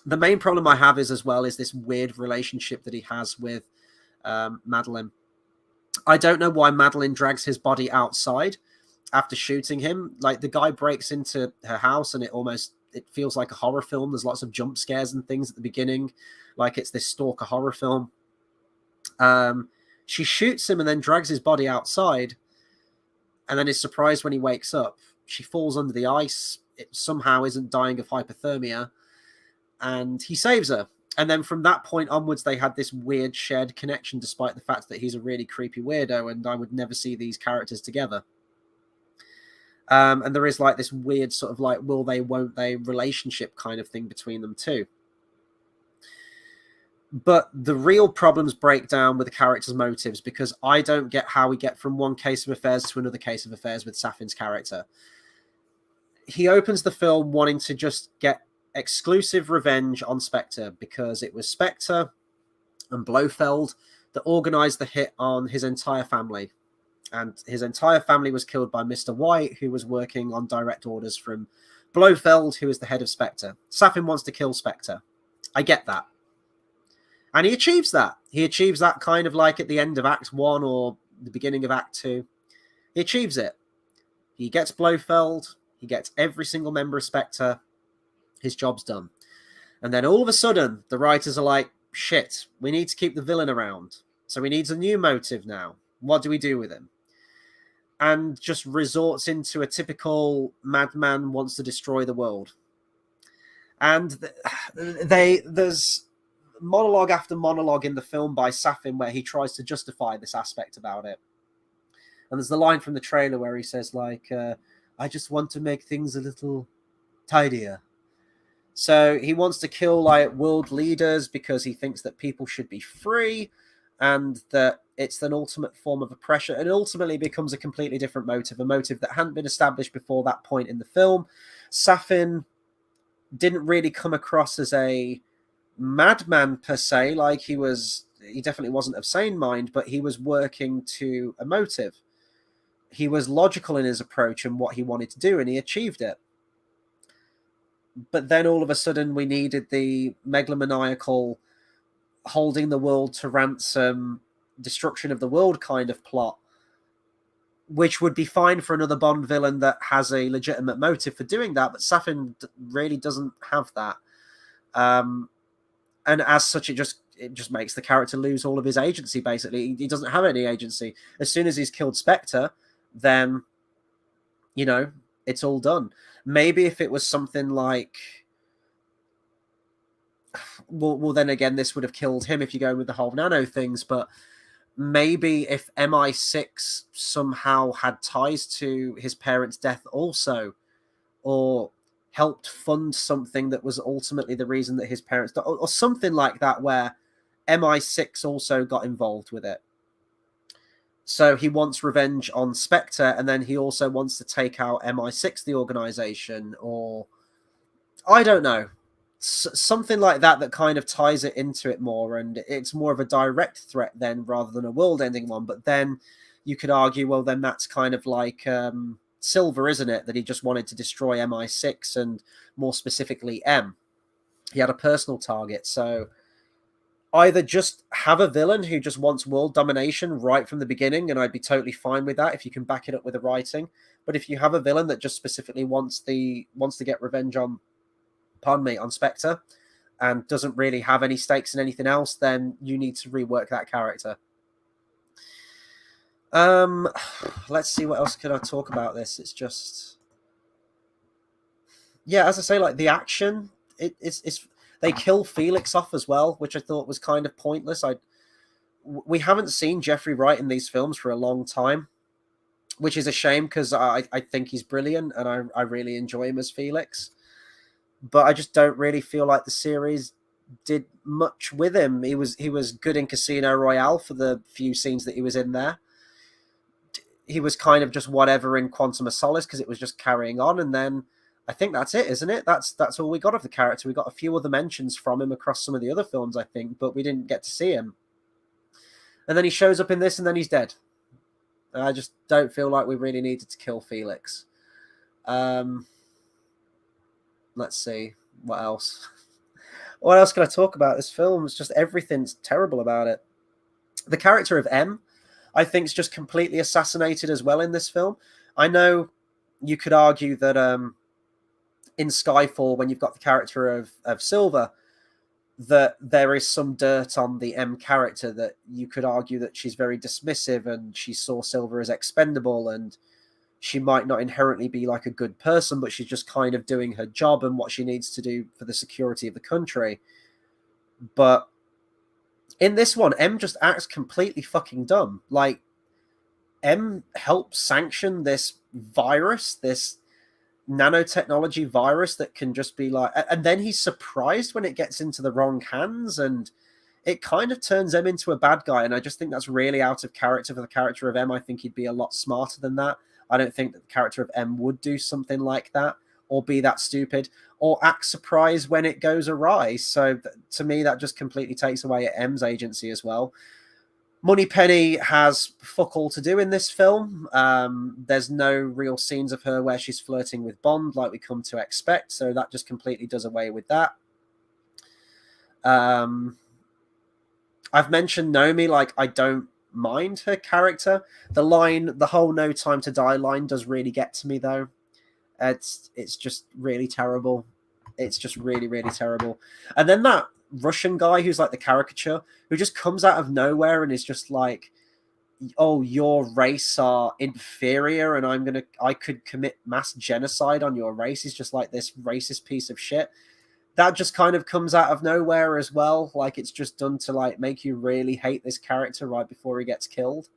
The main problem I have is this weird relationship that he has with Madeline. I don't know why Madeline drags his body outside after shooting him. Like, the guy breaks into her house and it feels like a horror film. There's lots of jump scares and things at the beginning, like it's this stalker horror film. She shoots him and then drags his body outside, and then is surprised when he wakes up. She falls under the ice. It somehow isn't dying of hypothermia, and he saves her. And then from that point onwards, they had this weird shared connection, despite the fact that he's a really creepy weirdo, and I would never see these characters together. And there is like this weird sort of like will they, won't they relationship kind of thing between them too. But the real problems break down with the character's motives, because I don't get how we get from one case of affairs to another case of affairs with Safin's character. He opens the film wanting to just get exclusive revenge on Spectre, because it was Spectre and Blofeld that organized the hit on his entire family. And his entire family was killed by Mr. White, who was working on direct orders from Blofeld, who is the head of Spectre. Safin wants to kill Spectre. I get that. And he achieves that. He achieves that kind of like at the end of Act 1 or the beginning of Act 2. He achieves it. He gets Blofeld. He gets every single member of Spectre. His job's done. And then all of a sudden, the writers are like, shit, we need to keep the villain around. So he needs a new motive now. What do we do with him? And just resorts into a typical madman wants to destroy the world. And there's monologue after monologue in the film by Safin where he tries to justify this aspect about it. And there's the line from the trailer where he says, like, I just want to make things a little tidier. So he wants to kill like world leaders because he thinks that people should be free and that it's an ultimate form of oppression, and ultimately becomes a completely different motive, a motive that hadn't been established before that point in the film. Safin didn't really come across as a madman per se, like he definitely wasn't of sane mind, but he was working to a motive. He was logical in his approach and what he wanted to do, and he achieved it. But then all of a sudden we needed the megalomaniacal holding the world to ransom, destruction of the world kind of plot, which would be fine for another Bond villain that has a legitimate motive for doing that, but Safin really doesn't have that. And as such, it just makes the character lose all of his agency, basically. He doesn't have any agency. As soon as he's killed Spectre, then, it's all done. Maybe if it was something like... Well, then again, this would have killed him if you go with the whole nano things, but maybe if MI6 somehow had ties to his parents' death also, or helped fund something that was ultimately the reason that his parents died, or something like that, where MI6 also got involved with it. So he wants revenge on Spectre, and then he also wants to take out MI6, the organization, or I don't know. Something like that kind of ties it into it more, and it's more of a direct threat then rather than a world-ending one. But then you could argue, well, then that's kind of like Silver, isn't it? That he just wanted to destroy MI6 and more specifically M. He had a personal target. So either just have a villain who just wants world domination right from the beginning, and I'd be totally fine with that if you can back it up with the writing. But if you have a villain that just specifically wants to get revenge on Spectre, and doesn't really have any stakes in anything else, then you need to rework that character. Let's see, what else can I talk about this? It's just... Yeah, as I say, like, the action, it's they kill Felix off as well, which I thought was kind of pointless. We haven't seen Jeffrey Wright in these films for a long time, which is a shame, because I think he's brilliant, and I really enjoy him as Felix. but I just don't really feel like the series did much with him. He was good in Casino Royale for the few scenes that he was in there. He was kind of just whatever in Quantum of Solace because it was just carrying on, and then I think that's it, isn't it? That's all we got of the character. We got a few other mentions from him across some of the other films, I think, but we didn't get to see him. And then he shows up in this, and then he's dead. I just don't feel like we really needed to kill Felix. Let's see. What else? What else can I talk about this film? It's just everything's terrible about it. The character of M, I think, is just completely assassinated as well in this film. I know you could argue that in Skyfall, when you've got the character of Silver, that there is some dirt on the M character, that you could argue that she's very dismissive and she saw Silver as expendable, and she might not inherently be like a good person, but she's just kind of doing her job and what she needs to do for the security of the country. But in this one, M just acts completely fucking dumb. Like, M helps sanction this virus, this nanotechnology virus that can just be like, and then he's surprised when it gets into the wrong hands, and it kind of turns M into a bad guy. And I just think that's really out of character for the character of M. I think he'd be a lot smarter than that. I don't think that the character of M would do something like that, or be that stupid, or act surprised when it goes awry. So to me, that just completely takes away at M's agency as well. Moneypenny has fuck all to do in this film. There's no real scenes of her where she's flirting with Bond like we come to expect, so that just completely does away with that. I've mentioned Nomi, like, I don't mind her character. The whole "No Time to Die" line does really get to me, though. It's just really terrible. It's just really, really terrible. And then that Russian guy who's like the caricature, who just comes out of nowhere and is just like, oh, your race are inferior and I could commit mass genocide on your race. He's just like this racist piece of shit. That just kind of comes out of nowhere as well. Like, it's just done to like make you really hate this character right before he gets killed.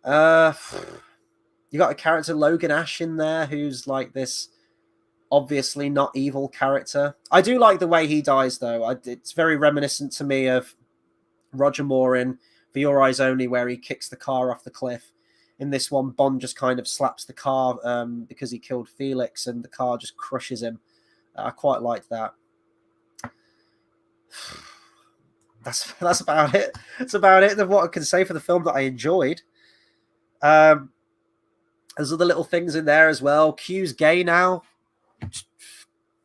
You got a character, Logan Ash, in there, who's like this obviously not evil character. I do like the way he dies, though. It's very reminiscent to me of Roger Moore in For Your Eyes Only, where he kicks the car off the cliff. In this one, Bond just kind of slaps the car because he killed Felix, and the car just crushes him. I quite like that. That's about it. That's about it of what I can say for the film that I enjoyed. There's other little things in there as well. Q's gay now.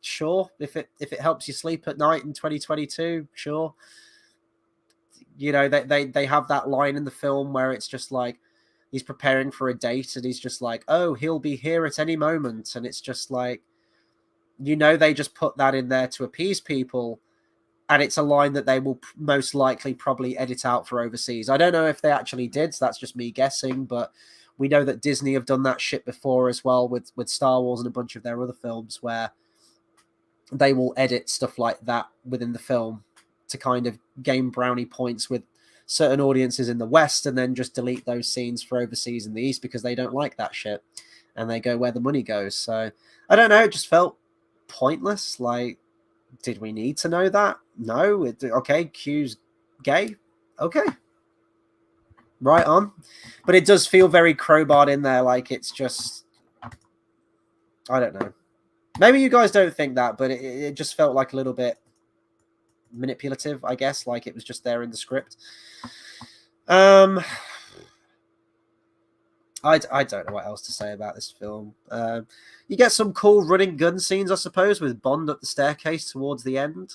Sure, if it helps you sleep at night in 2022, sure. You know, they have that line in the film where it's just like he's preparing for a date and he's just like, oh, he'll be here at any moment, and it's just like, you know, they just put that in there to appease people, and it's a line that they will most likely probably edit out for overseas. I don't know if they actually did, so that's just me guessing, but we know that Disney have done that shit before as well with Star Wars and a bunch of their other films, where they will edit stuff like that within the film to kind of gain brownie points with certain audiences in the West, and then just delete those scenes for overseas in the East because they don't like that shit, and they go where the money goes. So I don't know, it just felt pointless. Like, did we need to know that? No. Okay, Q's gay. Okay. Right on. But it does feel very crowbarred in there. Like, it's just, I don't know. Maybe you guys don't think that, but it just felt like a little bit manipulative, I guess. Like, it was just there in the script. I don't know what else to say about this film. You get some cool running gun scenes, I suppose, with Bond up the staircase towards the end.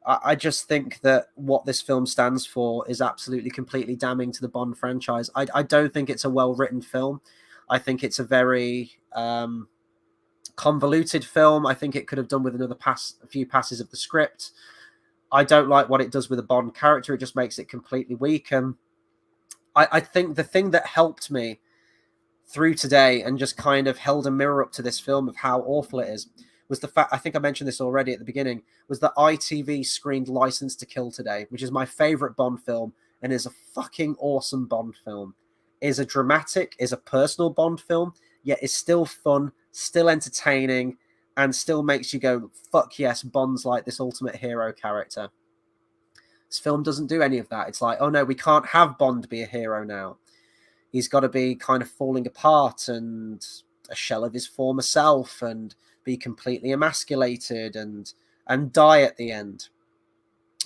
I just think that what this film stands for is absolutely completely damning to the Bond franchise. I don't think it's a well-written film. I think it's a very convoluted film. I think it could have done with a few passes of the script. I don't like what it does with a Bond character. It just makes it completely weak. I think the thing that helped me through today and just kind of held a mirror up to this film of how awful it is was the fact, I think I mentioned this already at the beginning, was that ITV screened License to Kill today, which is my favorite Bond film and is a fucking awesome Bond film. Is a dramatic, is a personal Bond film, yet is still fun still entertaining, and still makes you go, fuck yes, Bond's like this ultimate hero character. This film doesn't do any of that. It's like, oh no, we can't have Bond be a hero now. He's got to be kind of falling apart and a shell of his former self and be completely emasculated and die at the end.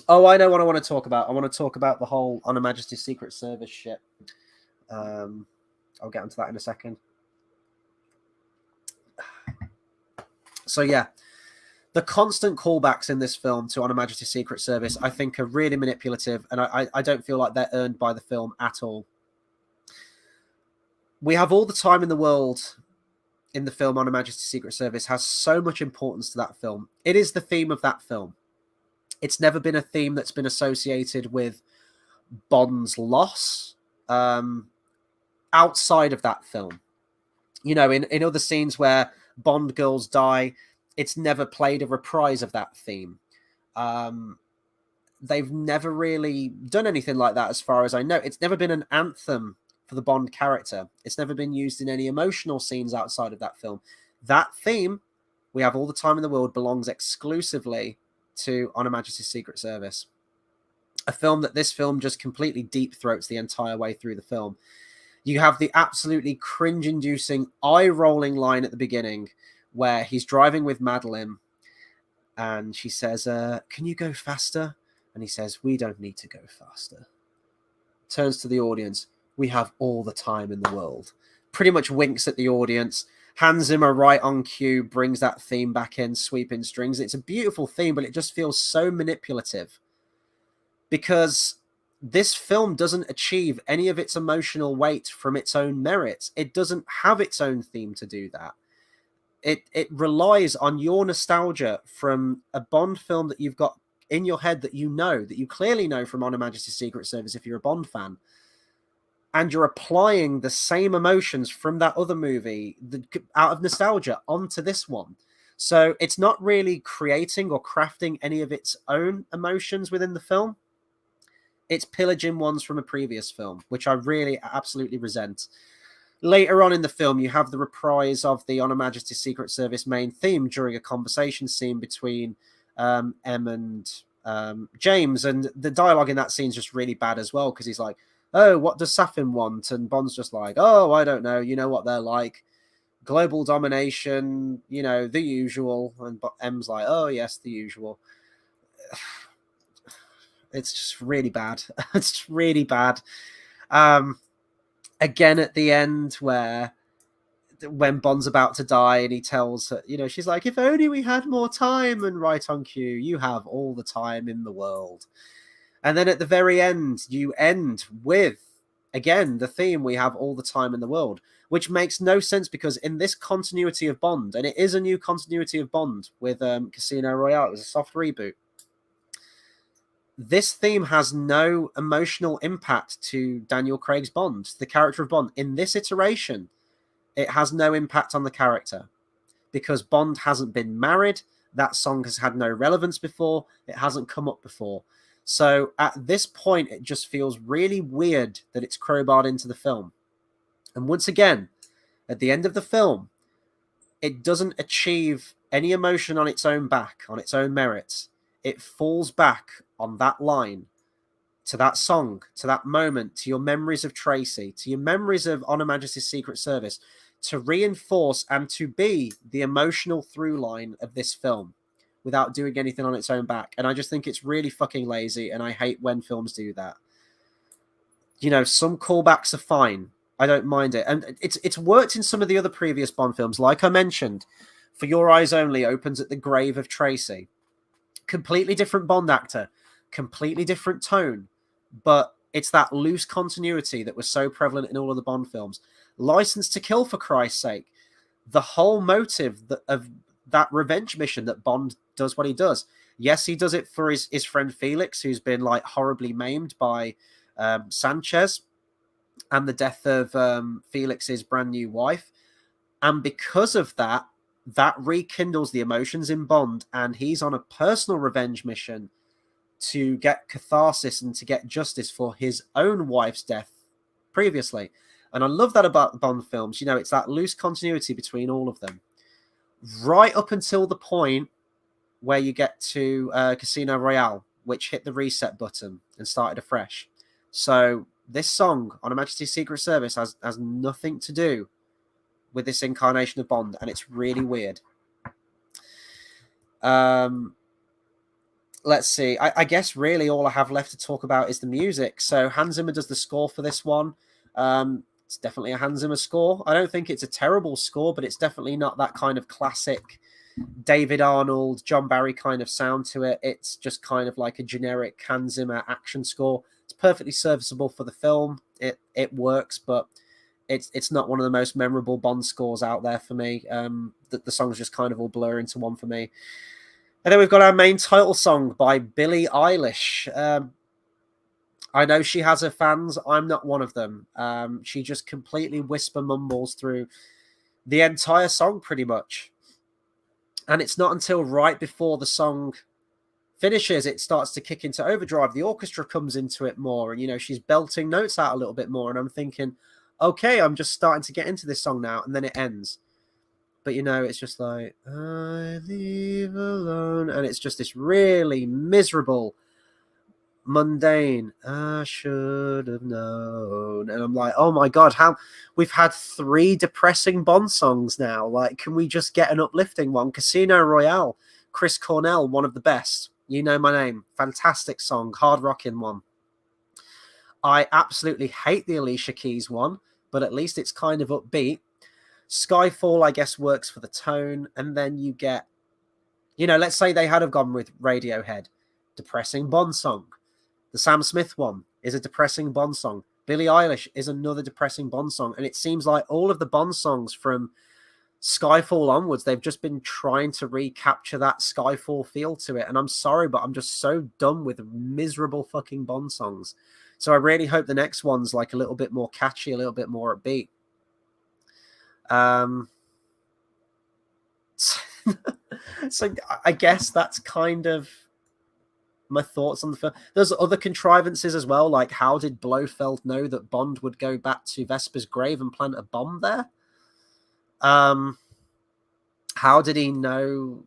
Oh, I know what I want to talk about. I want to talk about the whole On Her Majesty's Secret Service shit. I'll get into that in a second. So yeah, the constant callbacks in this film to On Her Majesty's Secret Service, I think, are really manipulative, and I don't feel like they're earned by the film at all. We have all the time in the world in the film On Her Majesty's Secret Service has so much importance to that film. It is the theme of that film. It's never been a theme that's been associated with Bond's loss outside of that film. You know, in other scenes where Bond girls die, it's never played a reprise of that theme. They've never really done anything like that as far as I know. It's never been an anthem for the Bond character. It's never been used in any emotional scenes outside of that film. That theme, We Have All the Time in the World, belongs exclusively to On Her Majesty's Secret Service. A film that this film just completely deep throats the entire way through the film. You have the absolutely cringe-inducing, eye-rolling line at the beginning where he's driving with Madeline and she says, can you go faster? And he says, we don't need to go faster. Turns to the audience. We have all the time in the world. Pretty much winks at the audience. Hans Zimmer, right on cue, brings that theme back in, sweeping strings. It's a beautiful theme, but it just feels so manipulative. Because this film doesn't achieve any of its emotional weight from its own merits. It doesn't have its own theme to do that. It relies on your nostalgia from a Bond film that you've got in your head that you clearly know from On Her Majesty's Secret Service if you're a Bond fan. And you're applying the same emotions from that other movie out of nostalgia onto this one. So it's not really creating or crafting any of its own emotions within the film. It's pillaging ones from a previous film, which I really absolutely resent. Later on in the film, you have the reprise of the On Her Majesty's Secret Service main theme during a conversation scene between M and James. And the dialogue in that scene is just really bad as well, because he's like, oh, what does Safin want? And Bond's just like, oh, I don't know. You know what they're like. Global domination, you know, the usual. And M's like, oh, yes, the usual. It's just really bad. It's just really bad. Again, at the end, when Bond's about to die and he tells her, you know, she's like, if only we had more time. And right on cue, you have all the time in the world. And then at the very end, you end with, again, the theme, we have all the time in the world, which makes no sense because in this continuity of Bond, and it is a new continuity of Bond with Casino Royale, it was a soft reboot. This theme has no emotional impact to Daniel Craig's Bond, the character of Bond. In this iteration, it has no impact on the character because Bond hasn't been married. That song has had no relevance before. It hasn't come up before. So at this point, it just feels really weird that it's crowbarred into the film. And once again, at the end of the film, it doesn't achieve any emotion on its own back, on its own merits. It falls back on that line, to that song, to that moment, to your memories of Tracy, to your memories of On Her Majesty's Secret Service, to reinforce and to be the emotional through line of this film without doing anything on its own back. And I just think it's really fucking lazy, and I hate when films do that. You know, some callbacks are fine. I don't mind it. And it's worked in some of the other previous Bond films. Like I mentioned, For Your Eyes Only opens at the grave of Tracy. Completely different Bond actor, completely different tone, but it's that loose continuity that was so prevalent in all of the Bond films. License to Kill, for Christ's sake. The whole motive of that revenge mission that Bond does what he does. Yes, he does it for his friend Felix, who's been like horribly maimed by Sanchez and the death of Felix's brand new wife. And because of that, that rekindles the emotions in Bond, and he's on a personal revenge mission to get catharsis and to get justice for his own wife's death previously. And I love that about Bond films. You know, it's that loose continuity between all of them. right up until the point where you get to Casino Royale, which hit the reset button and started afresh. So this song on Her Majesty's Secret Service has nothing to do with this incarnation of Bond, and it's really weird. Let's see. I guess really all I have left to talk about is the music. So Hans Zimmer does the score for this one. It's definitely a Hans Zimmer score. I don't think it's a terrible score, but it's definitely not that kind of classic David Arnold, John Barry kind of sound to it. It's just kind of like a generic Hans Zimmer action score. It's perfectly serviceable for the film. It works, but it's not one of the most memorable Bond scores out there for me. The songs just kind of all blur into one for me. And then we've got our main title song by Billie Eilish. I know she has her fans. I'm not one of them. She just completely whisper mumbles through the entire song pretty much. And it's not until right before the song finishes, it starts to kick into overdrive. The orchestra comes into it more, and she's belting notes out a little bit more. And I'm thinking, okay, I'm just starting to get into this song now, and then it ends. But it's just like, I leave alone, and it's just this really miserable, mundane, I should have known. And I'm like, oh my god, how we've had 3 depressing Bond songs now. Like, can we just get an uplifting one? Casino Royale, Chris Cornell, one of the best. You Know My Name, fantastic song, hard rocking one. I absolutely hate the Alicia Keys one, but at least it's kind of upbeat. Skyfall, I guess, works for the tone. And then you get, let's say they had have gone with Radiohead, depressing Bond song. The Sam Smith one is a depressing Bond song. Billie Eilish is another depressing Bond song. And it seems like all of the Bond songs from Skyfall onwards, they've just been trying to recapture that Skyfall feel to it. And I'm sorry, but I'm just so done with miserable fucking Bond songs. So I really hope the next one's like a little bit more catchy, a little bit more upbeat. So I guess that's kind of my thoughts on the film. There's other contrivances as well, like how did Blofeld know that Bond would go back to Vesper's grave and plant a bomb there? How did he know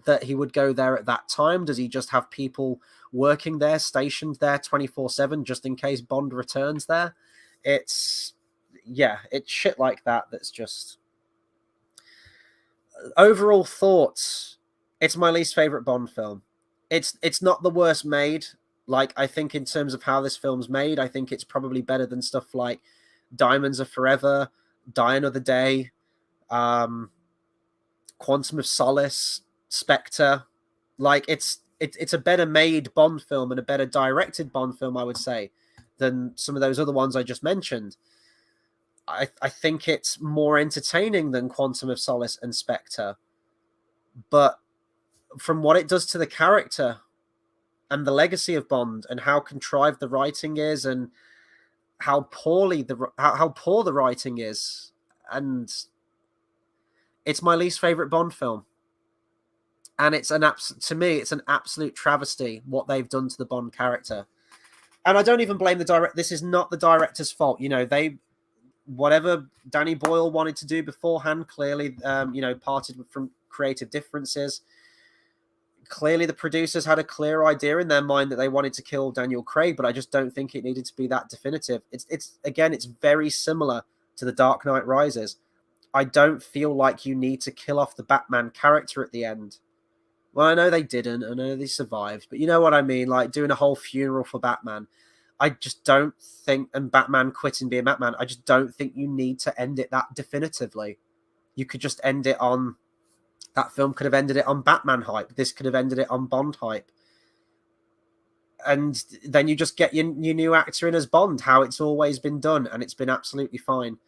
that he would go there at that time? Does he just have people working there, stationed there 24/7, just in case Bond returns there? It's shit like that that's just... Overall thoughts, it's my least favorite Bond film. It's not the worst made. Like, I think in terms of how this film's made, I think it's probably better than stuff like Diamonds Are Forever, Die Another Day, Quantum of Solace, Spectre. Like, it's a better made Bond film and a better directed Bond film, I would say, than some of those other ones I just mentioned. I think it's more entertaining than Quantum of Solace and Spectre. But from what it does to the character and the legacy of Bond and how contrived the writing is and how poor the writing is, and it's my least favorite Bond film. And to me, it's an absolute travesty what they've done to the Bond character. And I don't even blame the director. This is not the director's fault. Whatever Danny Boyle wanted to do beforehand, clearly, parted from creative differences. Clearly, the producers had a clear idea in their mind that they wanted to kill Daniel Craig, but I just don't think it needed to be that definitive. It's very similar to The Dark Knight Rises. I don't feel like you need to kill off the Batman character at the end. Well, I know they didn't. I know they survived, but you know what I mean? Like doing a whole funeral for Batman. I just don't think, and Batman quitting being Batman, I just don't think you need to end it that definitively. You could just end it on, that film could have ended it on Batman hype. This could have ended it on Bond hype. And then you just get your new actor in as Bond, how it's always been done, and it's been absolutely fine.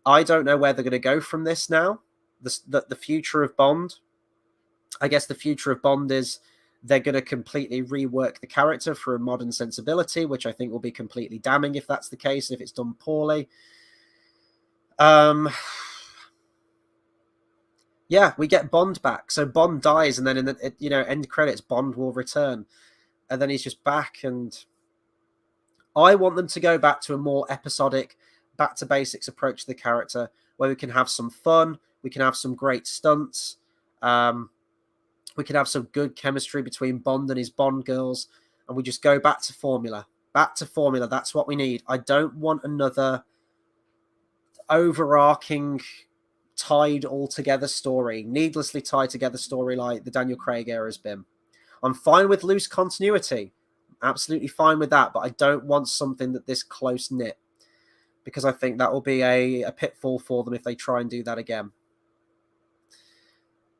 I don't know where they're going to go from this now. The future of Bond. I guess the future of Bond is they're going to completely rework the character for a modern sensibility, which I think will be completely damning if that's the case, if it's done poorly. Yeah, we get Bond back. So Bond dies, and then in the end credits, Bond will return. And then he's just back, and I want them to go back to a more episodic, back to basics approach to the character, where we can have some fun, We can have some great stunts. We can have some good chemistry between Bond and his Bond girls, and we just go back to formula. Back to formula. That's what we need. I don't want another overarching, tied all together story, needlessly tied together story like the Daniel Craig era has been. I'm fine with loose continuity. Absolutely fine with that, but I don't want something that this close knit, because I think that will be a pitfall for them if they try and do that again.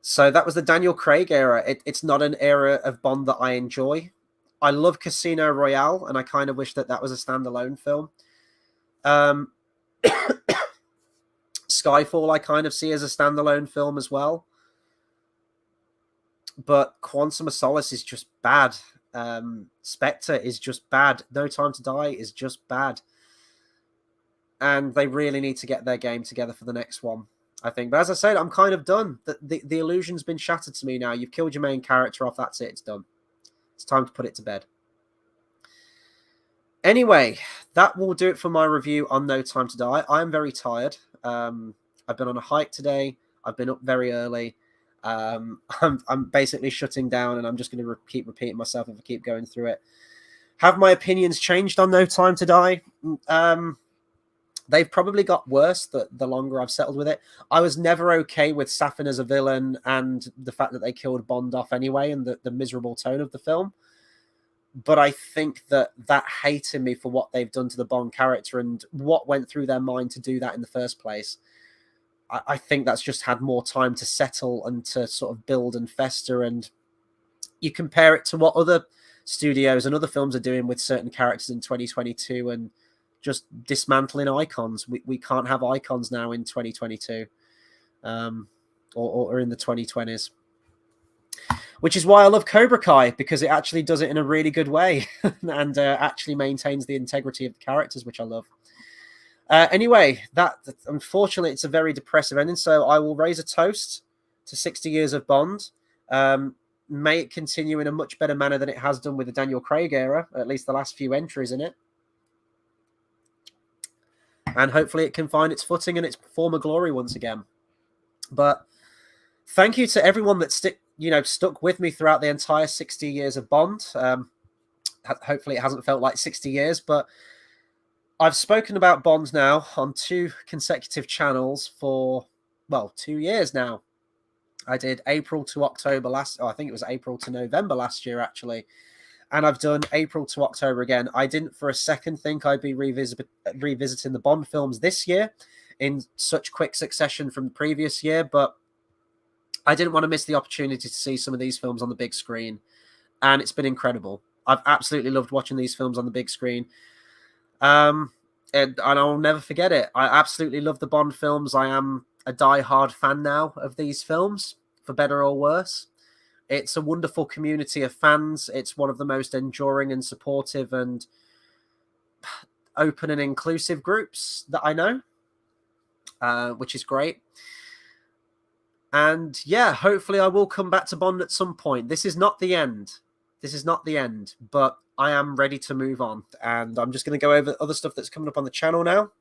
So that was the Daniel Craig era. It's not an era of Bond that I enjoy. I love Casino Royale, and I kind of wish that that was a standalone film. Skyfall I kind of see as a standalone film as well. But Quantum of Solace is just bad. Spectre is just bad. No Time to Die is just bad. And they really need to get their game together for the next one, I think. But as I said, I'm kind of done. The illusion's been shattered to me now. You've killed your main character off. That's it. It's done. It's time to put it to bed. Anyway, that will do it for my review on No Time to Die. I am very tired. I've been on a hike today. I've been up very early. I'm basically shutting down, and I'm just going to keep repeating myself if I keep going through it. Have my opinions changed on No Time to Die? They've probably got worse the longer I've settled with it. I was never okay with Safin as a villain and the fact that they killed Bond off anyway and the miserable tone of the film. But I think that hating me for what they've done to the Bond character and what went through their mind to do that in the first place, I think that's just had more time to settle and to sort of build and fester. And you compare it to what other studios and other films are doing with certain characters in 2022 and just dismantling icons. We can't have icons now in 2022 or in the 2020s. Which is why I love Cobra Kai, because it actually does it in a really good way and actually maintains the integrity of the characters, which I love. Anyway, that unfortunately, it's a very depressive ending, so I will raise a toast to 60 years of Bond. May it continue in a much better manner than it has done with the Daniel Craig era, at least the last few entries in it. And hopefully it can find its footing and its former glory once again. But thank you to everyone that stuck with me throughout the entire 60 years of Bond. Hopefully it hasn't felt like 60 years, but I've spoken about Bond now on 2 consecutive channels for, 2 years now. I did April to October I think it was April to November last year, actually. And I've done April to October again. I didn't for a second think I'd be revisiting the Bond films this year in such quick succession from the previous year, but I didn't want to miss the opportunity to see some of these films on the big screen. And it's been incredible. I've absolutely loved watching these films on the big screen. And I'll never forget it. I absolutely love the Bond films. I am a die-hard fan now of these films, for better or worse. It's a wonderful community of fans. It's one of the most enduring and supportive and open and inclusive groups that I know, which is great. And yeah, hopefully I will come back to Bond at some point. This is not the end. This is not the end, but I am ready to move on. And I'm just going to go over other stuff that's coming up on the channel now.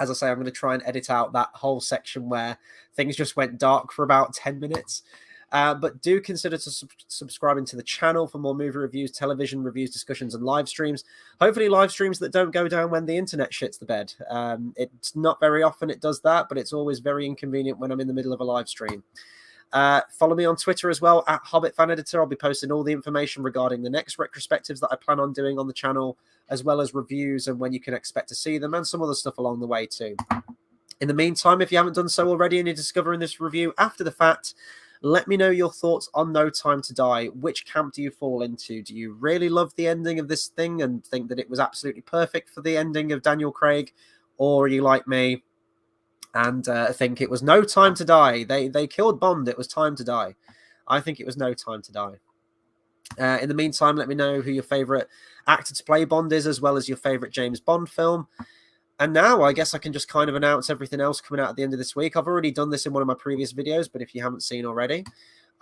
As I say, I'm going to try and edit out that whole section where things just went dark for about 10 minutes. But do consider subscribing to the channel for more movie reviews, television reviews, discussions, and live streams. Hopefully live streams that don't go down when the internet shits the bed. It's not very often it does that, but it's always very inconvenient when I'm in the middle of a live stream. Follow me on Twitter as well, at Hobbit Fan Editor. I'll be posting all the information regarding the next retrospectives that I plan on doing on the channel, as well as reviews and when you can expect to see them, and some other stuff along the way too. In the meantime, if you haven't done so already and you're discovering this review after the fact, let me know your thoughts on No Time to Die. Which camp do you fall into? Do you really love the ending of this thing and think that it was absolutely perfect for the ending of Daniel Craig? Or are you like me and think it was No Time to Die? They killed Bond. It was time to die. I think it was No Time to Die. In the meantime, let me know who your favourite actor to play Bond is, as well as your favourite James Bond film. And now I guess I can just kind of announce everything else coming out at the end of this week. I've already done this in one of my previous videos, but if you haven't seen already,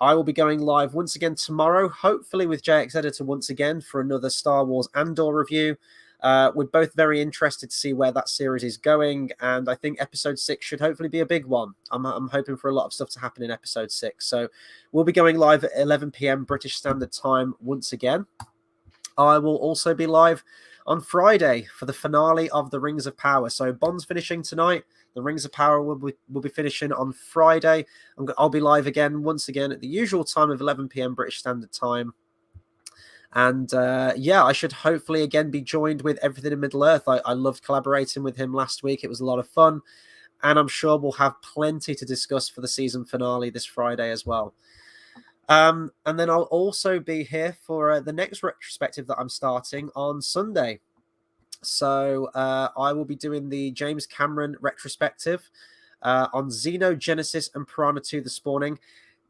I will be going live once again tomorrow, hopefully with JX Editor once again for another Star Wars Andor review. We're both very interested to see where that series is going, and I think episode 6 should hopefully be a big one. I'm hoping for a lot of stuff to happen in episode 6. So we'll be going live at 11 p.m. British Standard Time once again. I will also be live on Friday for the finale of The Rings of Power. So Bond's finishing tonight. The Rings of Power will be finishing on Friday. I'll be live again, once again, at the usual time of 11 p.m. British Standard Time. And yeah, I should hopefully again be joined with Everything in Middle-earth. I loved collaborating with him last week. It was a lot of fun. And I'm sure we'll have plenty to discuss for the season finale this Friday as well. And then I'll also be here for the next retrospective that I'm starting on Sunday. So I will be doing the James Cameron retrospective on Xenogenesis and Piranha 2: The Spawning.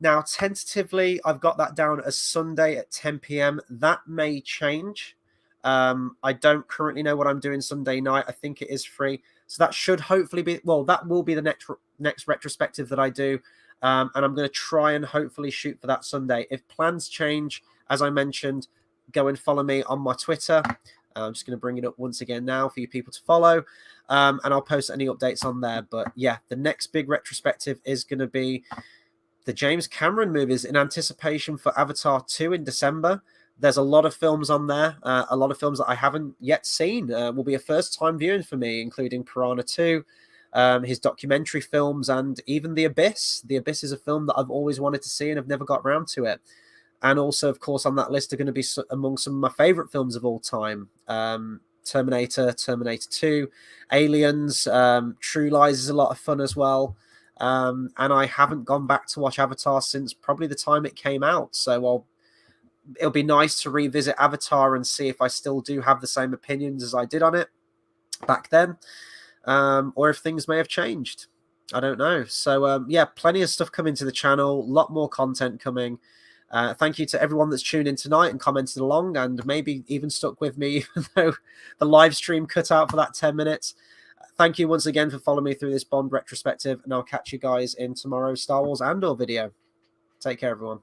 Now, tentatively, I've got that down as Sunday at 10 p.m. That may change. I don't currently know what I'm doing Sunday night. I think it is free. So that should hopefully be, well, that will be the next retrospective that I do. And I'm going to try and hopefully shoot for that Sunday. If plans change, as I mentioned, go and follow me on my Twitter. I'm just going to bring it up once again now for you people to follow. And I'll post any updates on there. But yeah, the next big retrospective is going to be the James Cameron movies in anticipation for Avatar 2 in December. There's a lot of films on there, a lot of films that I haven't yet seen. Will be a first-time viewing for me, including Piranha 2, his documentary films, and even The Abyss. The Abyss is a film that I've always wanted to see and have never got around to it. And also, of course, on that list are going to be among some of my favorite films of all time. Terminator, Terminator 2, Aliens, True Lies is a lot of fun as well. And I haven't gone back to watch Avatar since probably the time it came out. So it'll be nice to revisit Avatar and see if I still do have the same opinions as I did on it back then. Or if things may have changed. I don't know. So, yeah, plenty of stuff coming to the channel. A lot more content coming. Thank you to everyone that's tuned in tonight and commented along and maybe even stuck with me, even though the live stream cut out for that 10 minutes. Thank you once again for following me through this Bond retrospective, and I'll catch you guys in tomorrow's Star Wars Andor video. Take care, everyone.